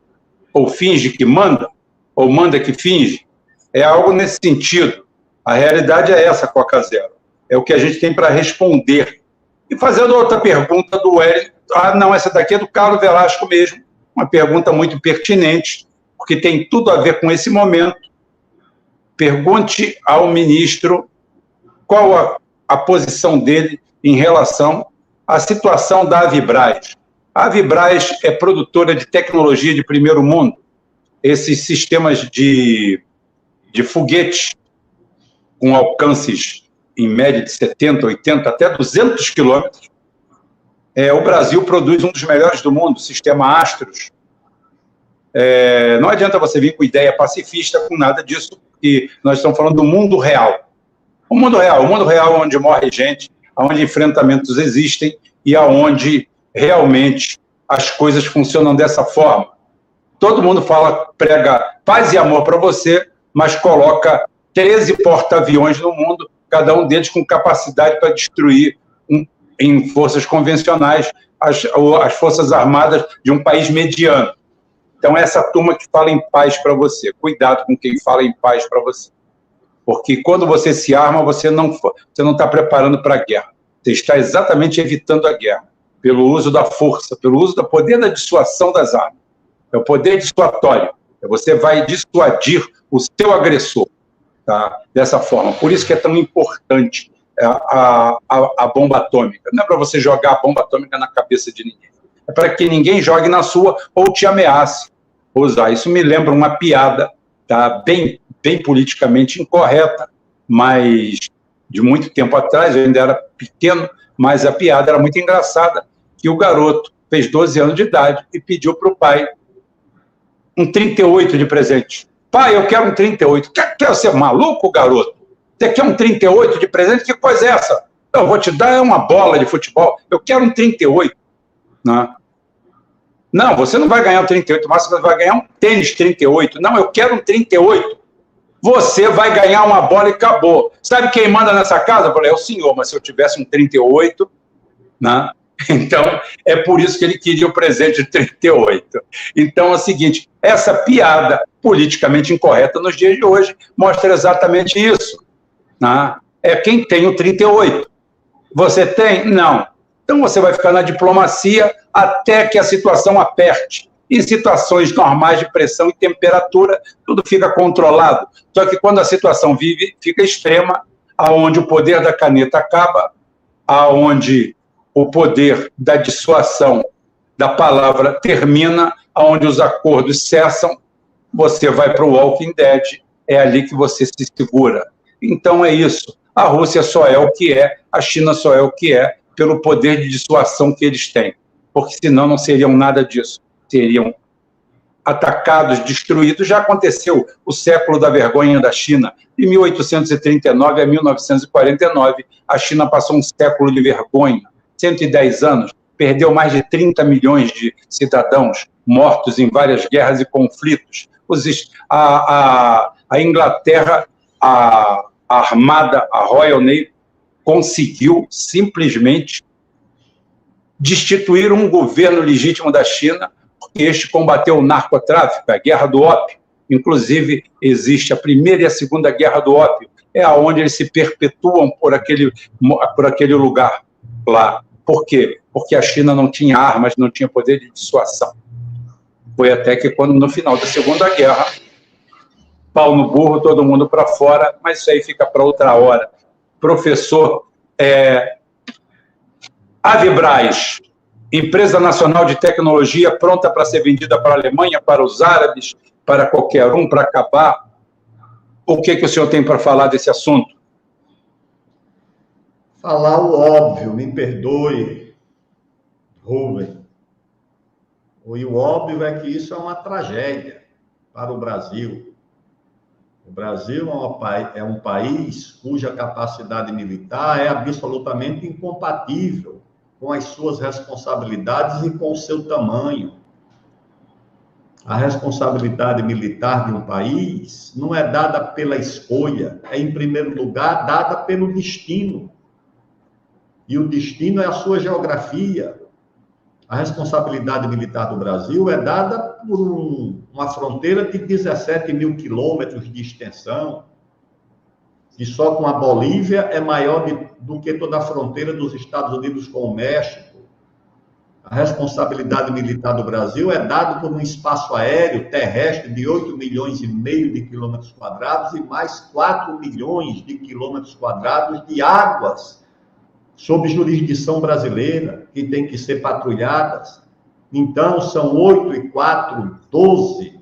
ou finge que manda, ou manda que finge. É algo nesse sentido. A realidade é essa, Cocazero. É o que a gente tem para responder. E fazendo outra pergunta do Hélio, não, essa daqui é do Carlos Velasco mesmo, uma pergunta muito pertinente, porque tem tudo a ver com esse momento. Pergunte ao ministro qual a posição dele em relação à situação da Avibraz. A Avibraz é produtora de tecnologia de primeiro mundo. Esses sistemas de foguetes com alcances em média de 70, 80, até 200 quilômetros. O Brasil produz um dos melhores do mundo, o sistema Astros. Não adianta você vir com ideia pacifista, com nada disso, porque nós estamos falando do mundo real. O mundo real onde morre gente, onde enfrentamentos existem e aonde realmente as coisas funcionam dessa forma. Todo mundo prega paz e amor para você, mas coloca 13 porta-aviões no mundo, cada um deles com capacidade para destruir, em forças convencionais, as forças armadas de um país mediano. Então, essa turma que fala em paz para você, cuidado com quem fala em paz para você. Porque quando você se arma, você não está preparando para a guerra. Você está exatamente evitando a guerra, pelo uso da força, pelo uso do poder da dissuasão das armas. É o poder dissuatório. Você vai dissuadir o seu agressor, tá? Dessa forma. Por isso que é tão importante a bomba atômica. Não é para você jogar a bomba atômica na cabeça de ninguém. é para que ninguém jogue na sua ou te ameace usar. Isso me lembra uma piada, tá? Bem politicamente incorreta, mas de muito tempo atrás, eu ainda era pequeno, mas a piada era muito engraçada, que o garoto fez 12 anos de idade e pediu para o pai um 38 de presente. Pai, eu quero um 38. Quer ser maluco, garoto? Você quer um 38 de presente? Que coisa é essa? Eu vou te dar uma bola de futebol. Eu quero um 38. Não, você não vai ganhar um 38, mas você vai ganhar um tênis 38. Não, eu quero um 38. Você vai ganhar uma bola e acabou. Sabe quem manda nessa casa? Eu falei, é o senhor, mas se eu tivesse um 38, né? Então, é por isso que ele queria o presente de 38. Então, é o seguinte, essa piada politicamente incorreta nos dias de hoje mostra exatamente isso. Né? É quem tem o 38. Você tem? Não. Então, você vai ficar na diplomacia até que a situação aperte. Em situações normais de pressão e temperatura, tudo fica controlado. Só que quando a situação fica extrema, aonde o poder da caneta acaba, aonde o poder da dissuasão da palavra termina, aonde os acordos cessam, você vai para o Walking Dead, é ali que você se segura. Então é isso. A Rússia só é o que é, a China só é o que é, pelo poder de dissuasão que eles têm. Porque senão não seriam nada disso. Seriam atacados, destruídos. Já aconteceu o século da vergonha da China. De 1839 a 1949, a China passou um século de vergonha. 110 anos, perdeu mais de 30 milhões de cidadãos mortos em várias guerras e conflitos. A Inglaterra, a Armada, a Royal Navy, conseguiu simplesmente destituir um governo legítimo da China, porque este combateu o narcotráfico, a guerra do ópio. Inclusive, existe a primeira e a segunda guerra do ópio, é aonde eles se perpetuam por aquele lugar lá. Por quê? Porque a China não tinha armas, não tinha poder de dissuasão. Foi até que quando, no final da Segunda Guerra, pau no burro, todo mundo para fora, mas isso aí fica para outra hora. Professor, Avibraz, empresa nacional de tecnologia pronta para ser vendida para a Alemanha, para os árabes, para qualquer um, para acabar. O que o senhor tem para falar desse assunto? Falar o óbvio, me perdoe, Rubem. E o óbvio é que isso é uma tragédia para o Brasil. O Brasil é um país cuja capacidade militar é absolutamente incompatível com as suas responsabilidades e com o seu tamanho. A responsabilidade militar de um país não é dada pela escolha, é, em primeiro lugar, dada pelo destino. E o destino é a sua geografia. A responsabilidade militar do Brasil é dada por uma fronteira de 17 mil quilômetros de extensão, que só com a Bolívia é maior do que toda a fronteira dos Estados Unidos com o México. A responsabilidade militar do Brasil é dada por um espaço aéreo terrestre de 8 milhões e meio de quilômetros quadrados e mais 4 milhões de quilômetros quadrados de águas sob jurisdição brasileira, que tem que ser patrulhadas. Então, são 8 e 4, 12,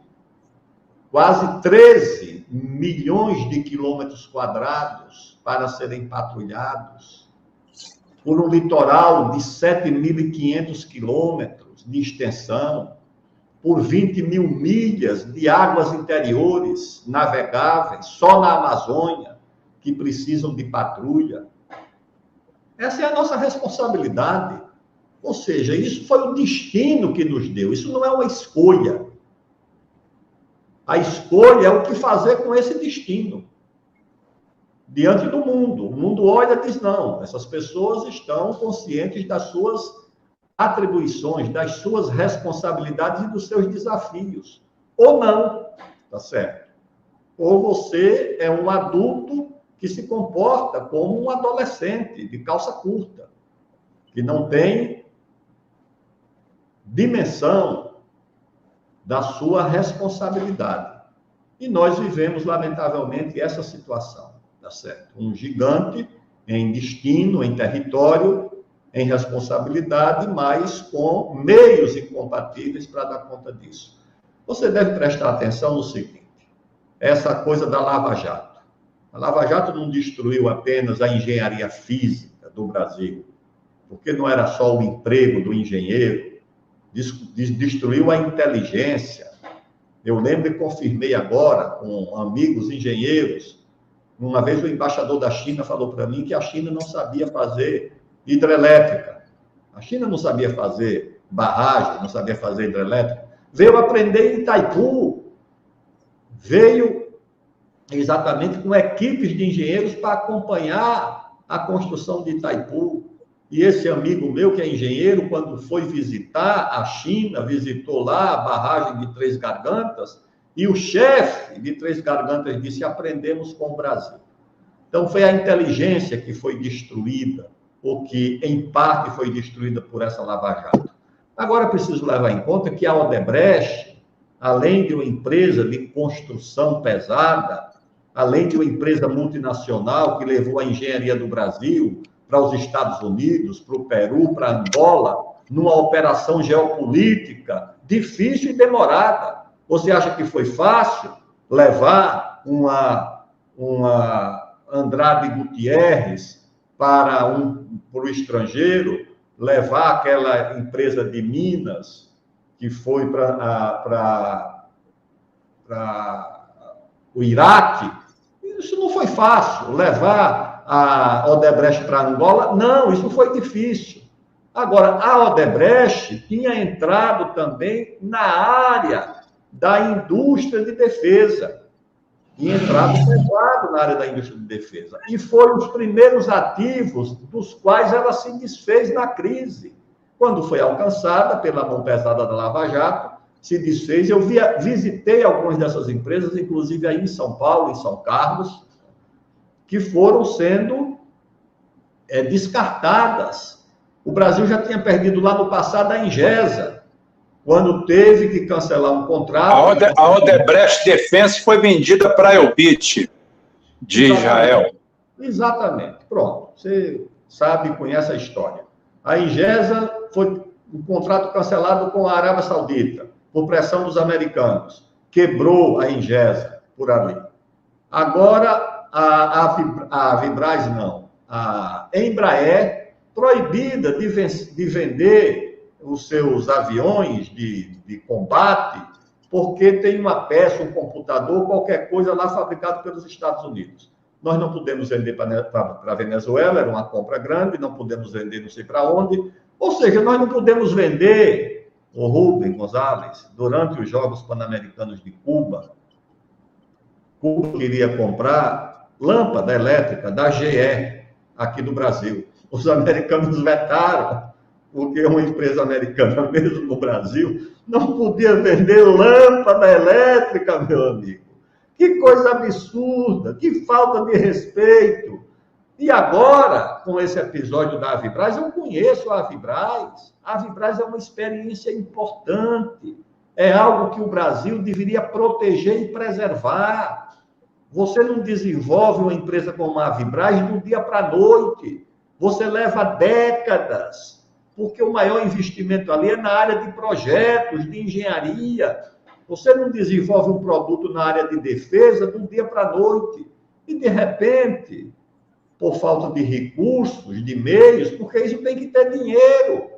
quase 13 milhões de quilômetros quadrados para serem patrulhados, por um litoral de 7.500 quilômetros de extensão, por 20 mil milhas de águas interiores navegáveis, só na Amazônia, que precisam de patrulha. Essa é a nossa responsabilidade. Ou seja, isso foi o destino que nos deu. Isso não é uma escolha. A escolha é o que fazer com esse destino. Diante do mundo. O mundo olha e diz, não, essas pessoas estão conscientes das suas atribuições, das suas responsabilidades e dos seus desafios. Ou não, tá certo? Ou você é um adulto que se comporta como um adolescente de calça curta, que não tem dimensão da sua responsabilidade. E nós vivemos, lamentavelmente, essa situação, tá certo? Um gigante em destino, em território, em responsabilidade, mas com meios incompatíveis para dar conta disso. Você deve prestar atenção no seguinte, essa coisa da Lava Jato. A Lava Jato não destruiu apenas a engenharia física do Brasil, porque não era só o emprego do engenheiro, destruiu a inteligência. Eu lembro e confirmei agora com amigos engenheiros, uma vez o embaixador da China falou para mim que a China não sabia fazer hidrelétrica. A China não sabia fazer barragem, não sabia fazer hidrelétrica. Veio aprender em Itaipu. Veio exatamente com equipes de engenheiros para acompanhar a construção de Itaipu. E esse amigo meu, que é engenheiro, quando foi visitar a China, visitou lá a barragem de Três Gargantas, e o chefe de Três Gargantas disse, aprendemos com o Brasil. Então, foi a inteligência que foi destruída, ou que, em parte, foi destruída por essa Lava Jato. Agora, preciso levar em conta que a Odebrecht, além de uma empresa de construção pesada, além de uma empresa multinacional que levou a engenharia do Brasil para os Estados Unidos, para o Peru, para Angola, numa operação geopolítica difícil e demorada. Você acha que foi fácil levar uma Andrade Gutierrez para o estrangeiro, levar aquela empresa de Minas que foi para o Iraque? Isso não foi fácil. Levar a Odebrecht para Angola? Não, isso foi difícil. Agora, a Odebrecht tinha entrado também na área da indústria de defesa. Tinha entrado pesado na área da indústria de defesa. E foram os primeiros ativos dos quais ela se desfez na crise. Quando foi alcançada pela mão pesada da Lava Jato, se desfez. Eu visitei algumas dessas empresas, inclusive aí em São Paulo, em São Carlos, que foram sendo descartadas. O Brasil já tinha perdido lá no passado a Engesa, quando teve que cancelar um contrato. A Odebrecht Defense foi vendida para a Elbit, de Israel. Exatamente. Pronto. Você sabe, conhece a história. A Engesa foi um contrato cancelado com a Arábia Saudita, por pressão dos americanos. Quebrou a Engesa por ali. Agora, a Vibraz não. A Embraer, proibida de vender os seus aviões de combate, porque tem uma peça, um computador, qualquer coisa lá fabricado pelos Estados Unidos. Nós não podemos vender para a Venezuela, era uma compra grande, não podemos vender não sei para onde. Ou seja, nós não podemos vender, o Rubem Gonzalez, durante os Jogos Pan-Americanos de Cuba, Cuba queria comprar lâmpada elétrica da GE aqui do Brasil. Os americanos vetaram, porque uma empresa americana, mesmo no Brasil, não podia vender lâmpada elétrica, meu amigo. Que coisa absurda, que falta de respeito. E agora, com esse episódio da Avibraz, eu conheço a Avibraz. A Avibraz é uma experiência importante. É algo que o Brasil deveria proteger e preservar. Você não desenvolve uma empresa como a Avibraz do dia para a noite. Você leva décadas. Porque o maior investimento ali é na área de projetos, de engenharia. Você não desenvolve um produto na área de defesa do dia para a noite. E, de repente, por falta de recursos, de meios, porque isso tem que ter dinheiro.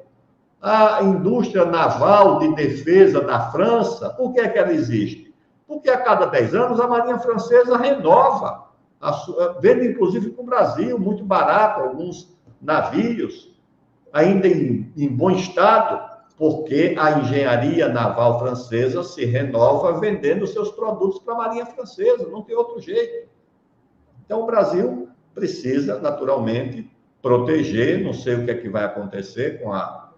A indústria naval de defesa da França, por que é que ela existe? Porque a cada 10 anos a Marinha Francesa renova. Vende, inclusive, para o Brasil, muito barato, alguns navios, ainda em bom estado, porque a engenharia naval francesa se renova vendendo seus produtos para a Marinha Francesa, não tem outro jeito. Então, o Brasil precisa, naturalmente, proteger, não sei o que é que vai acontecer com a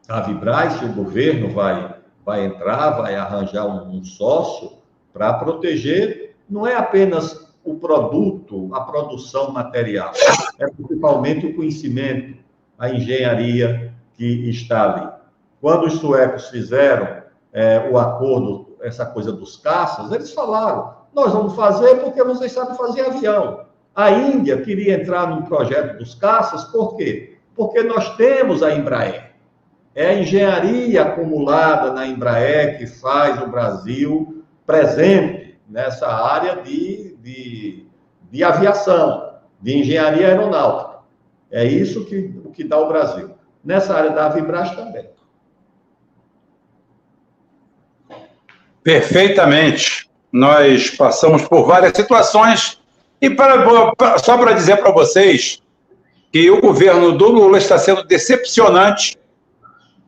Avibraz, se o governo vai entrar, vai arranjar um sócio para proteger, não é apenas o produto, a produção material, é principalmente o conhecimento, a engenharia que está ali. Quando os suecos fizeram o acordo, essa coisa dos caças, eles falaram, nós vamos fazer porque vocês sabem fazer avião. A Índia queria entrar num projeto dos caças, por quê? Porque nós temos a Embraer. É a engenharia acumulada na Embraer que faz o Brasil presente nessa área de aviação, de engenharia aeronáutica. É isso que dá o Brasil. Nessa área da Avibras também. Perfeitamente. Nós passamos por várias situações e só para dizer para vocês que o governo do Lula está sendo decepcionante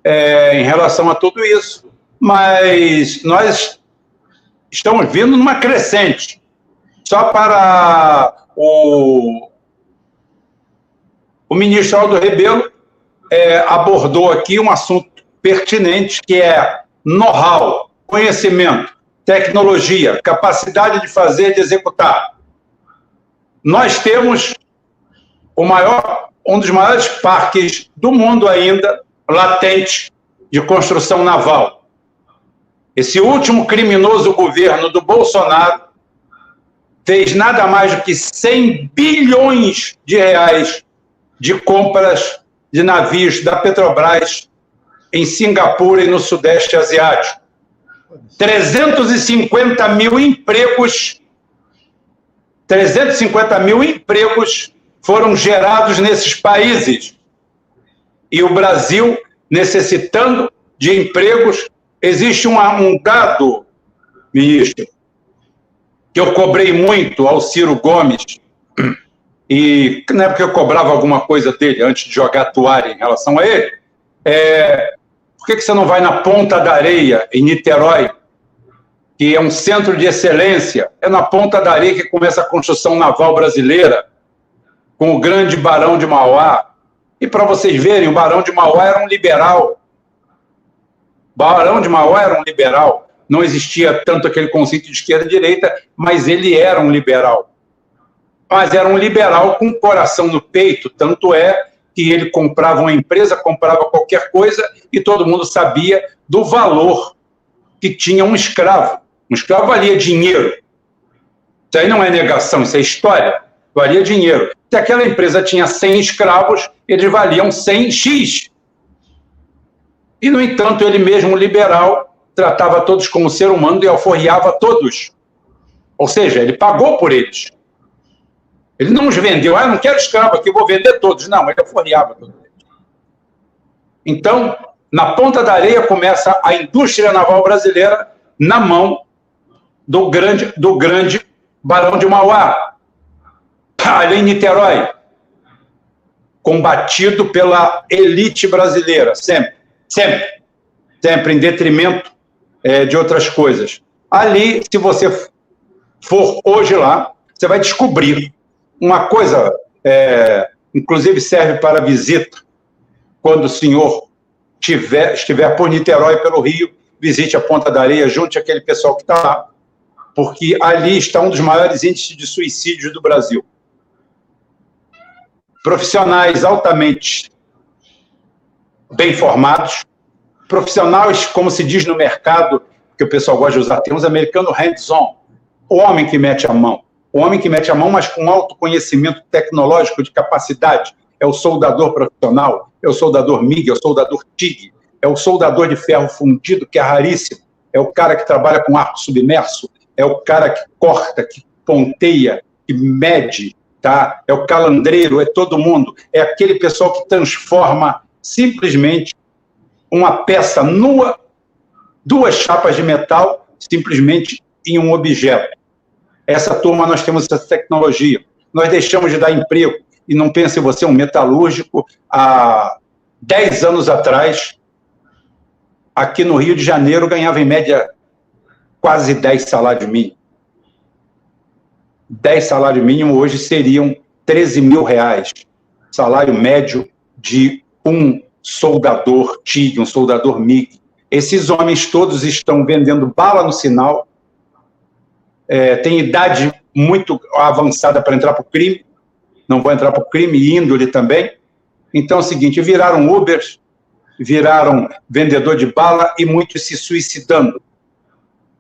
em relação a tudo isso, mas nós estamos vindo numa crescente. Só para o ministro Aldo Rebelo abordou aqui um assunto pertinente, que é know-how, conhecimento, tecnologia, capacidade de fazer e de executar. Nós temos um dos maiores parques do mundo ainda, latente, de construção naval. Esse último criminoso governo do Bolsonaro fez nada mais do que 100 bilhões de reais de compras de navios da Petrobras em Singapura e no Sudeste Asiático. 350 mil empregos foram gerados nesses países. E o Brasil necessitando de empregos. Existe um dado, ministro, que eu cobrei muito ao Ciro Gomes, e na época eu cobrava alguma coisa dele antes de jogar a toalha em relação a ele. Por que você não vai na Ponta da Areia, em Niterói, que é um centro de excelência? É na Ponta da Areia que começa a construção naval brasileira, com o grande Barão de Mauá. E para vocês verem, o Barão de Mauá era um liberal. Barão de Mauá era um liberal. Não existia tanto aquele conceito de esquerda e direita, mas ele era um liberal. Mas era um liberal com o coração no peito, tanto é que ele comprava uma empresa, comprava qualquer coisa, e todo mundo sabia do valor que tinha um escravo. Um escravo valia dinheiro. Isso aí não é negação, isso é história. Valia dinheiro. Se aquela empresa tinha 100 escravos, eles valiam 100x. E, no entanto, ele mesmo, liberal, tratava todos como ser humano e alforriava todos. Ou seja, ele pagou por eles. Ele não os vendeu. Não quero escravo aqui, vou vender todos. Não, ele alforriava todos eles. Então, na Ponta da Areia começa a indústria naval brasileira na mão do grande Barão de Mauá. Ali em Niterói, combatido pela elite brasileira, sempre, em detrimento de outras coisas. Ali, se você for hoje lá, você vai descobrir uma coisa, inclusive serve para visita, quando o senhor estiver por Niterói, pelo Rio, visite a Ponta da Areia, junte aquele pessoal que está lá, porque ali está um dos maiores índices de suicídio do Brasil. Profissionais altamente bem formados, profissionais, como se diz no mercado, que o pessoal gosta de usar termos americanos, hands-on, o homem que mete a mão, mas com alto conhecimento tecnológico de capacidade, é o soldador profissional, é o soldador MIG, é o soldador TIG, é o soldador de ferro fundido, que é raríssimo, é o cara que trabalha com arco submerso, é o cara que corta, que ponteia, que mede, tá? É o calandreiro, é todo mundo, é aquele pessoal que transforma simplesmente uma peça nua, 2 chapas de metal, simplesmente em um objeto. Essa turma, nós temos essa tecnologia. Nós deixamos de dar emprego, e não pense você, um metalúrgico, há 10 anos atrás, aqui no Rio de Janeiro, ganhava em média quase 10 salários mínimos. 10 salários mínimos hoje seriam 13 mil reais. Salário médio de um soldador TIG, um soldador MIG. Esses homens todos estão vendendo bala no sinal, têm idade muito avançada para entrar para o crime, não vão entrar para o crime, índole também. Então é o seguinte, viraram Ubers, viraram vendedor de bala e muitos se suicidando.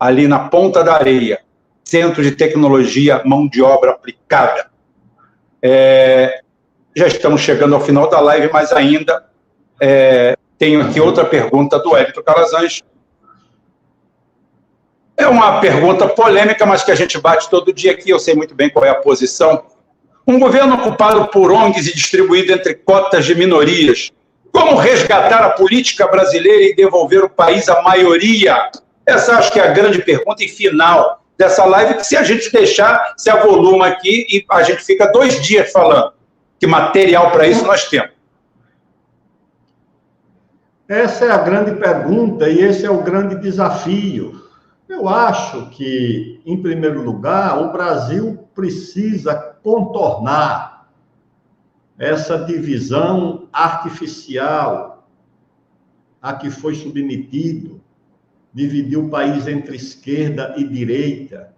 Ali na Ponta da Areia, centro de tecnologia, mão de obra aplicada. Já estamos chegando ao final da live, mas ainda tenho aqui outra pergunta do Hélito Calazans. É uma pergunta polêmica, mas que a gente bate todo dia aqui, eu sei muito bem qual é a posição. Um governo ocupado por ONGs e distribuído entre cotas de minorias, como resgatar a política brasileira e devolver o país à maioria? Essa acho que é a grande pergunta e final dessa live, que se a gente deixar, se avoluma aqui e a gente fica 2 dias falando, que material para isso nós temos. Essa é a grande pergunta e esse é o grande desafio. Eu acho que, em primeiro lugar, o Brasil precisa contornar essa divisão artificial a que foi submetido, dividir o país entre esquerda e direita,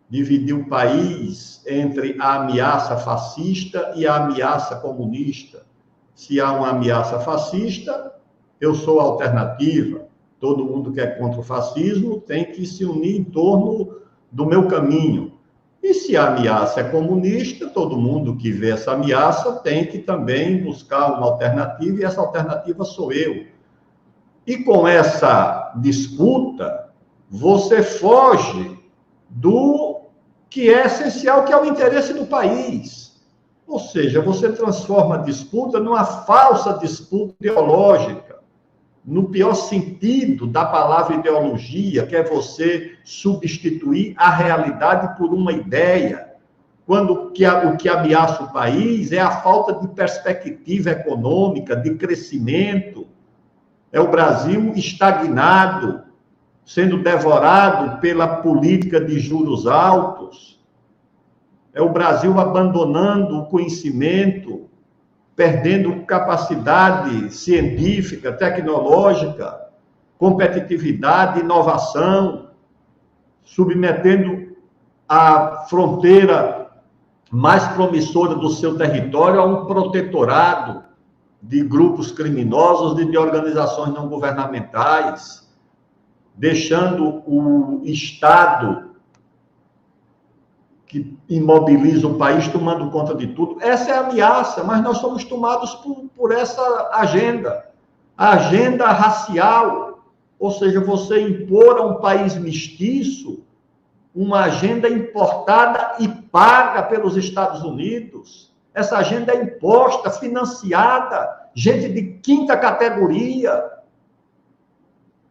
dividir o país entre a ameaça fascista e a ameaça comunista. Se há uma ameaça fascista, eu sou a alternativa. Todo mundo que é contra o fascismo tem que se unir em torno do meu caminho. E se a ameaça é comunista, todo mundo que vê essa ameaça tem que também buscar uma alternativa, e essa alternativa sou eu. E com essa disputa, você foge do que é essencial, que é o interesse do país. Ou seja, você transforma a disputa numa falsa disputa ideológica, no pior sentido da palavra ideologia, que é você substituir a realidade por uma ideia, quando o que ameaça o país é a falta de perspectiva econômica, de crescimento. É o Brasil estagnado, sendo devorado pela política de juros altos. É o Brasil abandonando o conhecimento, perdendo capacidade científica, tecnológica, competitividade, inovação, submetendo a fronteira mais promissora do seu território a um protetorado de grupos criminosos e de organizações não governamentais, deixando o Estado que imobiliza o país tomando conta de tudo. Essa é a ameaça, mas nós somos tomados por essa agenda, a agenda racial, ou seja, você impor a um país mestiço uma agenda importada e paga pelos Estados Unidos. Essa agenda é imposta, financiada, gente de quinta categoria,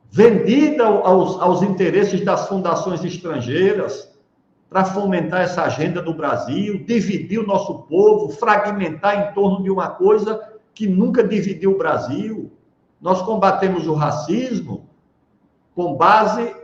vendida aos interesses das fundações estrangeiras, para fomentar essa agenda do Brasil, dividir o nosso povo, fragmentar em torno de uma coisa que nunca dividiu o Brasil. Nós combatemos o racismo com base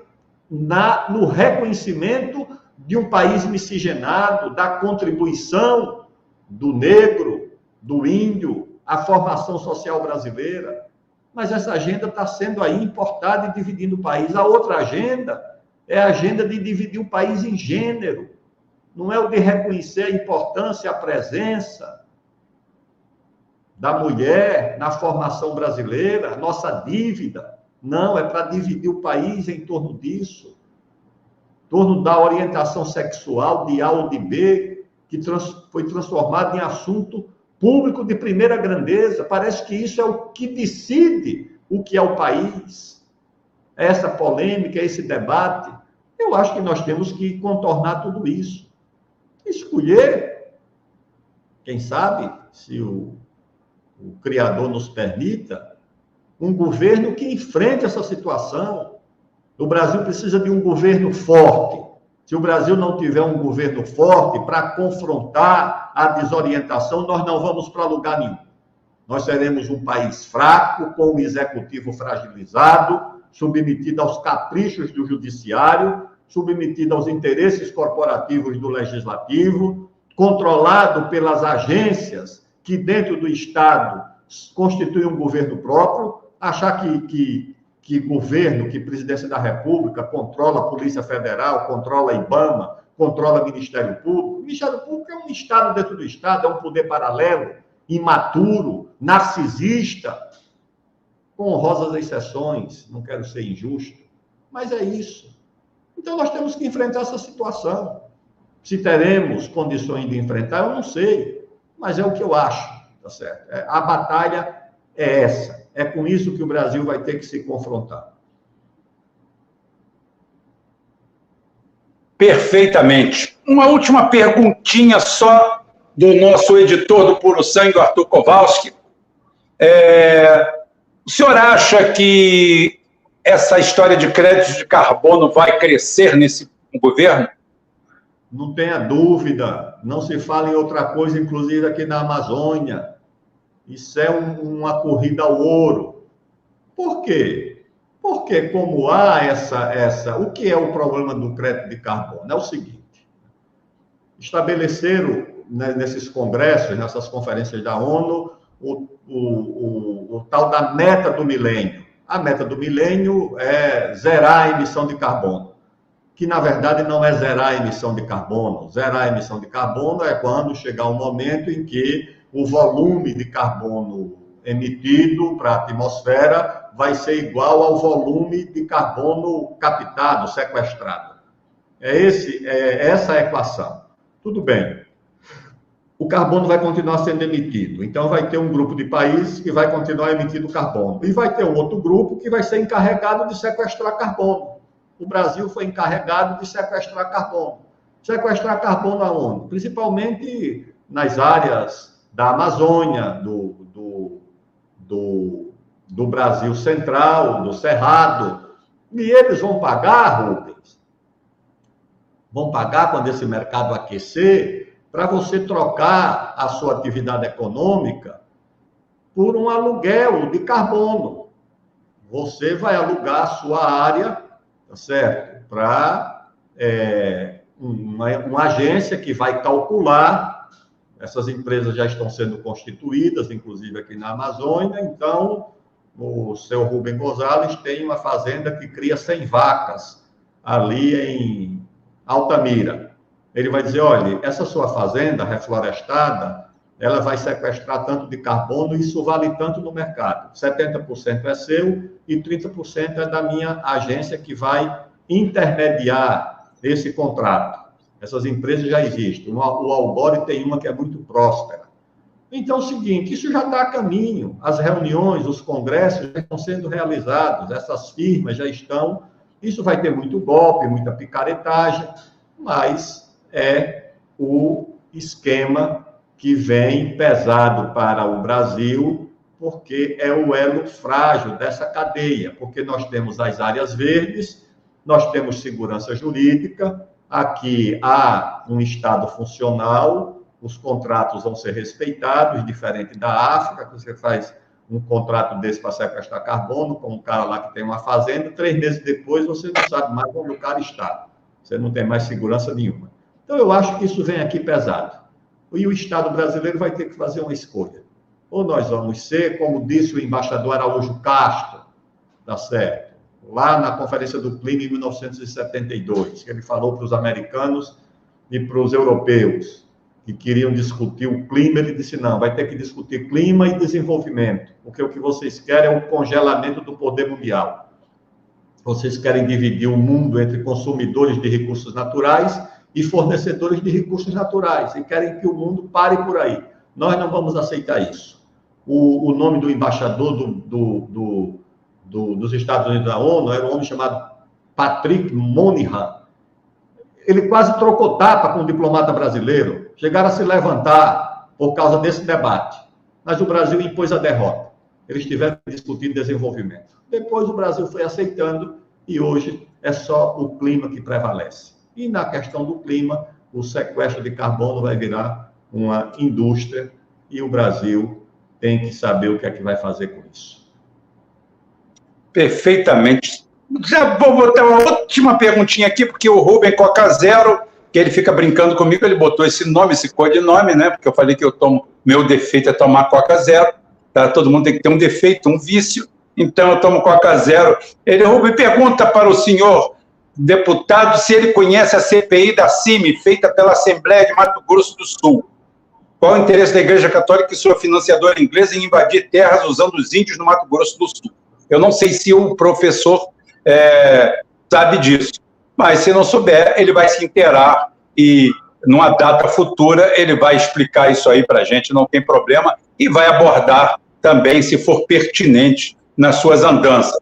no reconhecimento de um país miscigenado, da contribuição do negro, do índio, à formação social brasileira. Mas essa agenda está sendo aí importada e dividindo o país. A outra agenda é a agenda de dividir o país em gênero. Não é o de reconhecer a importância, a presença da mulher na formação brasileira, a nossa dívida. Não, é para dividir o país em torno disso. Em torno da orientação sexual de A ou de B, que foi transformado em assunto público de primeira grandeza. Parece que isso é o que decide o que é o país. Essa polêmica, esse debate, eu acho que nós temos que contornar tudo isso. Escolher, quem sabe, se o Criador nos permita, um governo que enfrente essa situação. O Brasil precisa de um governo forte. Se o Brasil não tiver um governo forte para confrontar a desorientação, nós não vamos para lugar nenhum. Nós seremos um país fraco, com um executivo fragilizado, submetido aos caprichos do judiciário, submetido aos interesses corporativos do legislativo, controlado pelas agências que dentro do Estado constituem um governo próprio, achar que governo, que presidência da República controla a Polícia Federal, controla a IBAMA, controla o Ministério Público. O Ministério Público é um Estado dentro do Estado, é um poder paralelo, imaturo, narcisista, com honrosas exceções, não quero ser injusto, mas é isso. Então, nós temos que enfrentar essa situação. Se teremos condições de enfrentar, eu não sei. mas é o que eu acho, tá certo? A batalha é essa. É com isso que o Brasil vai ter que se confrontar. Perfeitamente. Uma última perguntinha só do nosso editor do Puro Sangue, Arthur Kowalski. O senhor acha que essa história de créditos de carbono vai crescer nesse governo? Não tenha dúvida, não se fala em outra coisa, inclusive aqui na Amazônia. Isso é uma corrida ao ouro. Por quê? Porque como há o que é o problema do crédito de carbono? É o seguinte, estabeleceram nesses congressos, nessas conferências da ONU, o tal da meta do milênio. A meta do milênio é zerar a emissão de carbono, que na verdade não é zerar a emissão de carbono. Zerar a emissão de carbono é quando chegar um momento em que o volume de carbono emitido para a atmosfera vai ser igual ao volume de carbono captado, sequestrado. Essa a equação. Tudo bem. O carbono vai continuar sendo emitido. Então, vai ter um grupo de países que vai continuar emitindo carbono. E vai ter um outro grupo que vai ser encarregado de sequestrar carbono. O Brasil foi encarregado de sequestrar carbono. Sequestrar carbono aonde? Principalmente nas áreas da Amazônia, do Brasil Central, do Cerrado. E eles vão pagar, Rubens, vão pagar quando esse mercado aquecer, para você trocar a sua atividade econômica por um aluguel de carbono. Você vai alugar a sua área, tá certo? Para uma agência que vai calcular. Essas empresas já estão sendo constituídas, inclusive aqui na Amazônia. Então, o seu Rubem Gonzalez tem uma fazenda que cria 100 vacas ali em Altamira. Ele vai dizer, olha, essa sua fazenda reflorestada, ela vai sequestrar tanto de carbono e isso vale tanto no mercado. 70% é seu e 30% é da minha agência que vai intermediar esse contrato. Essas empresas já existem. O Albore tem uma que é muito próspera. Então, é o seguinte, isso já está a caminho. As reuniões, os congressos já estão sendo realizados, essas firmas já estão. Isso vai ter muito golpe, muita picaretagem, mas é o esquema que vem pesado para o Brasil, porque é o elo frágil dessa cadeia, porque nós temos as áreas verdes, nós temos segurança jurídica, aqui há um Estado funcional, os contratos vão ser respeitados, diferente da África, que você faz um contrato desse para sequestrar carbono, com um cara lá que tem uma fazenda, 3 meses depois você não sabe mais onde o cara está, você não tem mais segurança nenhuma. Então, eu acho que isso vem aqui pesado. E o Estado brasileiro vai ter que fazer uma escolha. Ou nós vamos ser, como disse o embaixador Araújo Castro, tá certo? Lá na Conferência do Clima em 1972, que ele falou para os americanos e para os europeus que queriam discutir o clima, ele disse, não, vai ter que discutir clima e desenvolvimento, porque o que vocês querem é o congelamento do poder mundial. Vocês querem dividir o mundo entre consumidores de recursos naturais e fornecedores de recursos naturais, e querem que o mundo pare por aí. Nós não vamos aceitar isso. O nome do embaixador dos Estados Unidos da ONU era um homem chamado Patrick Moynihan. Ele quase trocou tapa com o diplomata brasileiro, chegaram a se levantar por causa desse debate, mas o Brasil impôs a derrota. Eles tiveram que discutir desenvolvimento. Depois o Brasil foi aceitando, e hoje é só o clima que prevalece. E na questão do clima, o sequestro de carbono vai virar uma indústria e o Brasil tem que saber o que é que vai fazer com isso. Perfeitamente. Já vou botar uma última perguntinha aqui, porque o Rubem Coca Zero, que ele fica brincando comigo, ele botou esse nome, esse codinome, né? Porque eu falei que meu defeito é tomar Coca Zero. Tá? Todo mundo tem que ter um defeito, um vício. Então eu tomo Coca Zero. Rubem pergunta para o senhor deputado se ele conhece a CPI da CIMI, feita pela Assembleia de Mato Grosso do Sul. Qual o interesse da Igreja Católica e sua financiadora inglesa em invadir terras usando os índios no Mato Grosso do Sul? Eu não sei se o professor sabe disso, mas se não souber, ele vai se inteirar e numa data futura, ele vai explicar isso aí para a gente, não tem problema, e vai abordar também, se for pertinente, nas suas andanças.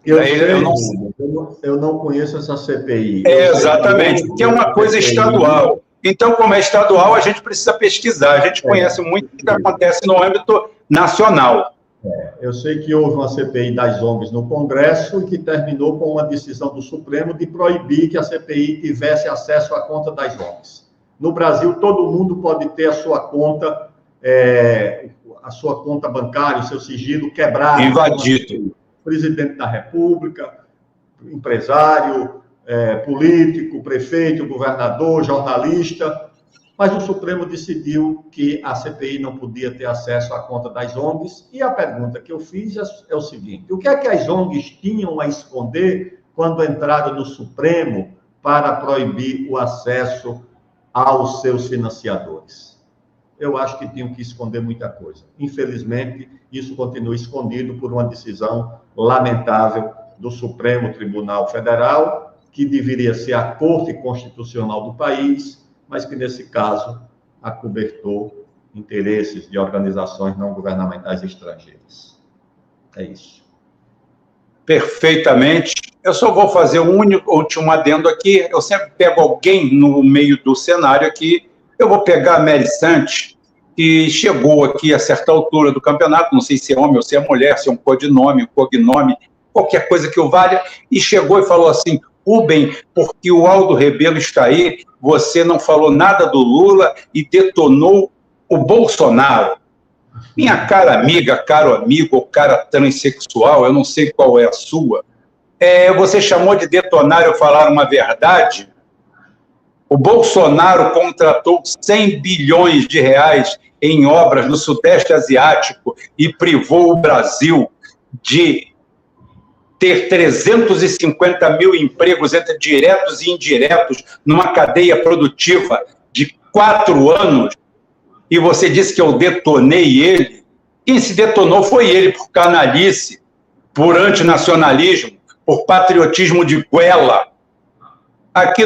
Eu não conheço essa CPI. Exatamente, porque é uma coisa estadual. Então, como é estadual, a gente precisa pesquisar. A gente conhece muito o que acontece no âmbito nacional. Eu sei que houve uma CPI das ONGs no Congresso e que terminou com uma decisão do Supremo de proibir que a CPI tivesse acesso à conta das ONGs. No Brasil, todo mundo pode ter a sua conta bancária, o seu sigilo quebrado. Invadido. Presidente da República, empresário, político, prefeito, governador, jornalista, mas o Supremo decidiu que a CPI não podia ter acesso à conta das ONGs, e a pergunta que eu fiz é o seguinte: o que é que as ONGs tinham a esconder quando entraram no Supremo para proibir o acesso aos seus financiadores? Eu acho que tinham que esconder muita coisa. Infelizmente, isso continua escondido por uma decisão lamentável do Supremo Tribunal Federal, que deveria ser a Corte Constitucional do país, mas que, nesse caso, acobertou interesses de organizações não governamentais estrangeiras. É isso. Perfeitamente. Eu só vou fazer um último adendo aqui. Eu sempre pego alguém no meio do cenário aqui. Eu vou pegar a Mary Santos, que chegou aqui a certa altura do campeonato, não sei se é homem ou se é mulher, se é um codinome, um cognome, qualquer coisa que o valha, e chegou e falou assim: Rubem, porque o Aldo Rebelo está aí, você não falou nada do Lula e detonou o Bolsonaro. Minha cara amiga, caro amigo ou cara transexual, eu não sei qual é a sua, você chamou de detonar eu falar uma verdade? O Bolsonaro contratou 100 bilhões de reais em obras no Sudeste Asiático e privou o Brasil de ter 350 mil empregos entre diretos e indiretos numa cadeia produtiva de 4 anos, e você disse que eu detonei ele. Quem se detonou foi ele, por canalice, por antinacionalismo, por patriotismo de goela. Aqui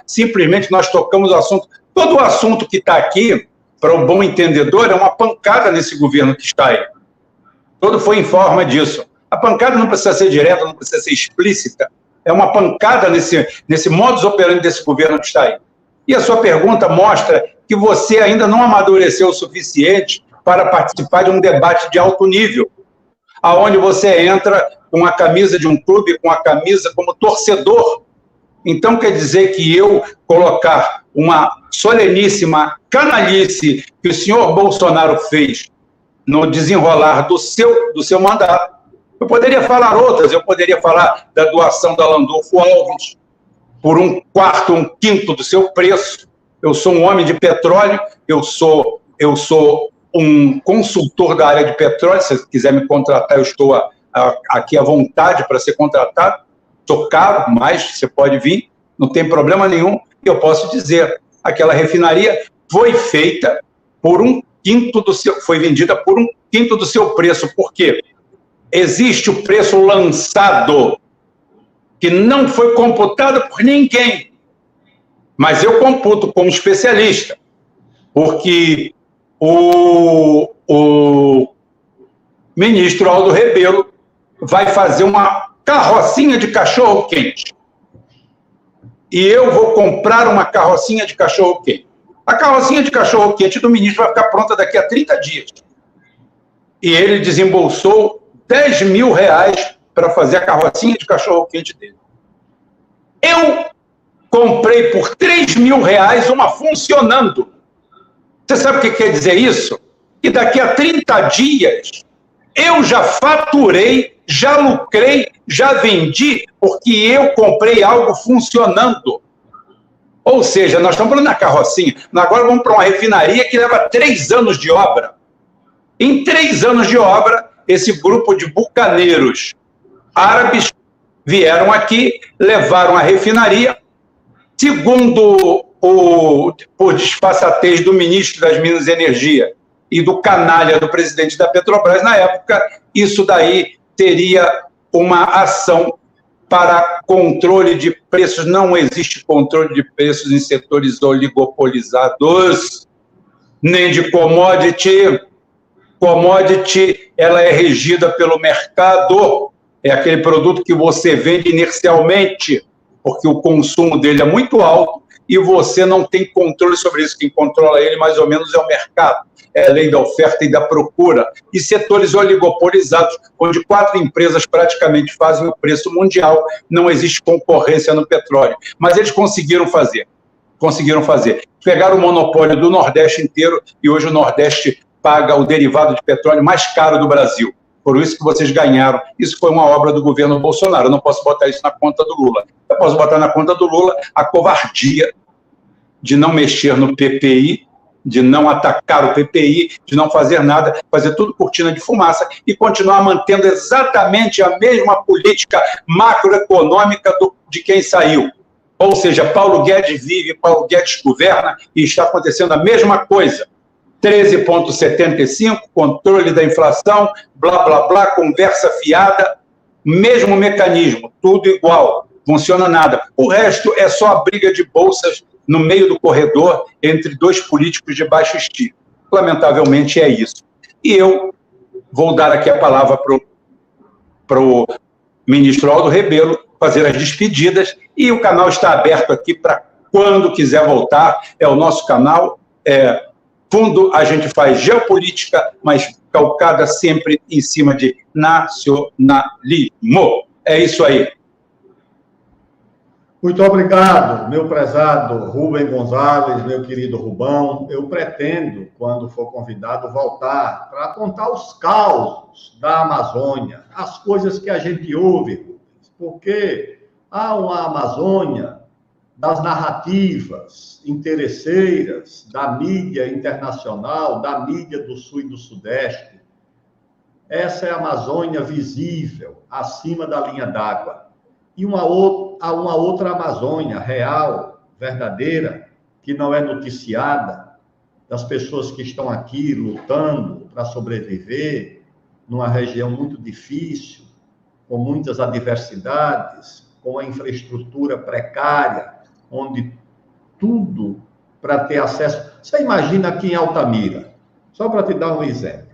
simplesmente nós tocamos o assunto. Todo o assunto que está aqui, para o bom entendedor, é uma pancada nesse governo que está aí. Todo foi em forma disso. A pancada não precisa ser direta, não precisa ser explícita. É uma pancada nesse modus operandi desse governo que está aí. E a sua pergunta mostra que você ainda não amadureceu o suficiente para participar de um debate de alto nível, aonde você entra com a camisa de um clube, com a camisa como torcedor. Então, quer dizer que eu colocar uma soleníssima canalice que o senhor Bolsonaro fez no desenrolar do seu mandato, eu poderia falar outras, eu poderia falar da doação da Landolfo Alves por 1/4, 1/5 do seu preço. Eu sou um homem de petróleo, eu sou um consultor da área de petróleo. Se você quiser me contratar, eu estou aqui à vontade para ser contratado. Sou caro, mas você pode vir, não tem problema nenhum. Eu posso dizer, aquela refinaria foi feita por 1/5 foi vendida por 1/5 do seu preço. Por quê? Existe o preço lançado, que não foi computado por ninguém. Mas eu computo como especialista, porque o ministro Aldo Rebelo vai fazer uma carrocinha de cachorro-quente. E eu vou comprar uma carrocinha de cachorro-quente. A carrocinha de cachorro-quente do ministro vai ficar pronta daqui a 30 dias. E ele desembolsou 10 mil reais para fazer a carrocinha de cachorro-quente dele. Eu comprei por 3 mil reais uma funcionando. Você sabe o que quer dizer isso? Que daqui a 30 dias eu já faturei, já lucrei, já vendi, porque eu comprei algo funcionando. Ou seja, nós estamos falando na carrocinha, agora vamos para uma refinaria que leva 3 anos de obra. Em 3 anos de obra, esse grupo de bucaneiros árabes vieram aqui, levaram a refinaria, segundo por disfarçatez do ministro das Minas e Energia e do canalha do presidente da Petrobras na época, isso daí teria uma ação para controle de preços. Não existe controle de preços em setores oligopolizados, nem de commodity. Commodity, ela é regida pelo mercado, é aquele produto que você vende inercialmente, porque o consumo dele é muito alto e você não tem controle sobre isso. Quem controla ele, mais ou menos, é o mercado. É a lei da oferta e da procura. E setores oligopolizados, onde 4 empresas praticamente fazem o preço mundial, não existe concorrência no petróleo. Mas eles conseguiram fazer. Pegaram o monopólio do Nordeste inteiro e hoje o Nordeste paga o derivado de petróleo mais caro do Brasil. Por isso que vocês ganharam. Isso foi uma obra do governo Bolsonaro. Eu não posso botar isso na conta do Lula. Eu posso botar na conta do Lula a covardia de não mexer no PPI, de não atacar o PPI, de não fazer nada, fazer tudo cortina de fumaça e continuar mantendo exatamente a mesma política macroeconômica de quem saiu. Ou seja, Paulo Guedes vive, Paulo Guedes governa e está acontecendo a mesma coisa. 13,75, controle da inflação, blá, blá, blá, conversa fiada, mesmo mecanismo, tudo igual, funciona nada. O resto é só a briga de bolsas no meio do corredor entre 2 políticos de baixo estilo. Lamentavelmente é isso. E eu vou dar aqui a palavra para o ministro Aldo Rebelo fazer as despedidas e o canal está aberto aqui para quando quiser voltar. É o nosso canal, fundo, a gente faz geopolítica, mas calcada sempre em cima de nacionalismo. É isso aí. Muito obrigado, meu prezado Rubem Gonzalez, meu querido Rubão. Eu pretendo, quando for convidado, voltar para contar os causos da Amazônia, as coisas que a gente ouve, porque há uma Amazônia das narrativas interesseiras da mídia internacional, da mídia do Sul e do Sudeste. Essa é a Amazônia visível, acima da linha d'água. E há uma outra Amazônia real, verdadeira, que não é noticiada, das pessoas que estão aqui lutando para sobreviver numa região muito difícil, com muitas adversidades, com a infraestrutura precária, onde tudo para ter acesso... Você imagina aqui em Altamira, só para te dar um exemplo.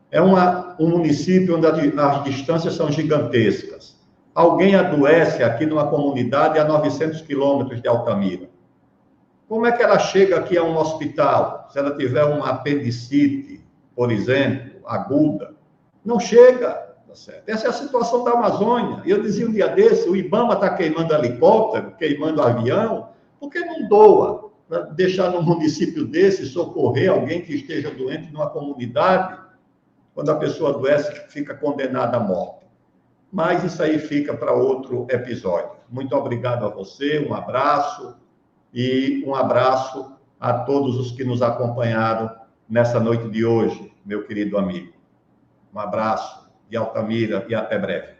É um município onde as distâncias são gigantescas. Alguém adoece aqui numa comunidade a 900 quilômetros de Altamira. Como é que ela chega aqui a um hospital? Se ela tiver uma apendicite, por exemplo, aguda, não chega. Tá certo? Essa é a situação da Amazônia. Eu dizia um dia desse, o IBAMA está queimando helicóptero, queimando avião, por que não doa para deixar num município desse socorrer alguém que esteja doente numa comunidade, quando a pessoa adoece, fica condenada à morte? Mas isso aí fica para outro episódio. Muito obrigado a você, um abraço, e um abraço a todos os que nos acompanharam nessa noite de hoje, meu querido amigo. Um abraço de Altamira e até breve.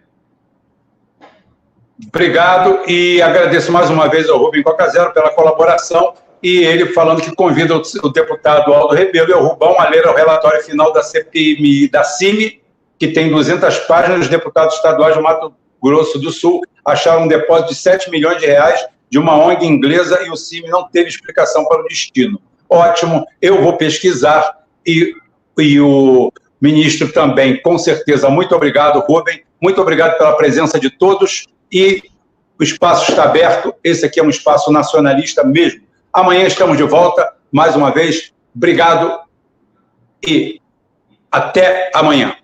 Obrigado e agradeço mais uma vez ao Rubem Cocazero pela colaboração e ele falando que convida o deputado Aldo Rebelo e o Rubão a ler o relatório final da CPMI e da CIMI, que tem 200 páginas. Os deputados estaduais do Mato Grosso do Sul acharam um depósito de 7 milhões de reais de uma ONG inglesa e o CIMI não teve explicação para o destino. Ótimo, eu vou pesquisar e o ministro também, com certeza. Muito obrigado, Rubem. Muito obrigado pela presença de todos e o espaço está aberto. Esse aqui é um espaço nacionalista mesmo. Amanhã estamos de volta. Mais uma vez, obrigado e até amanhã.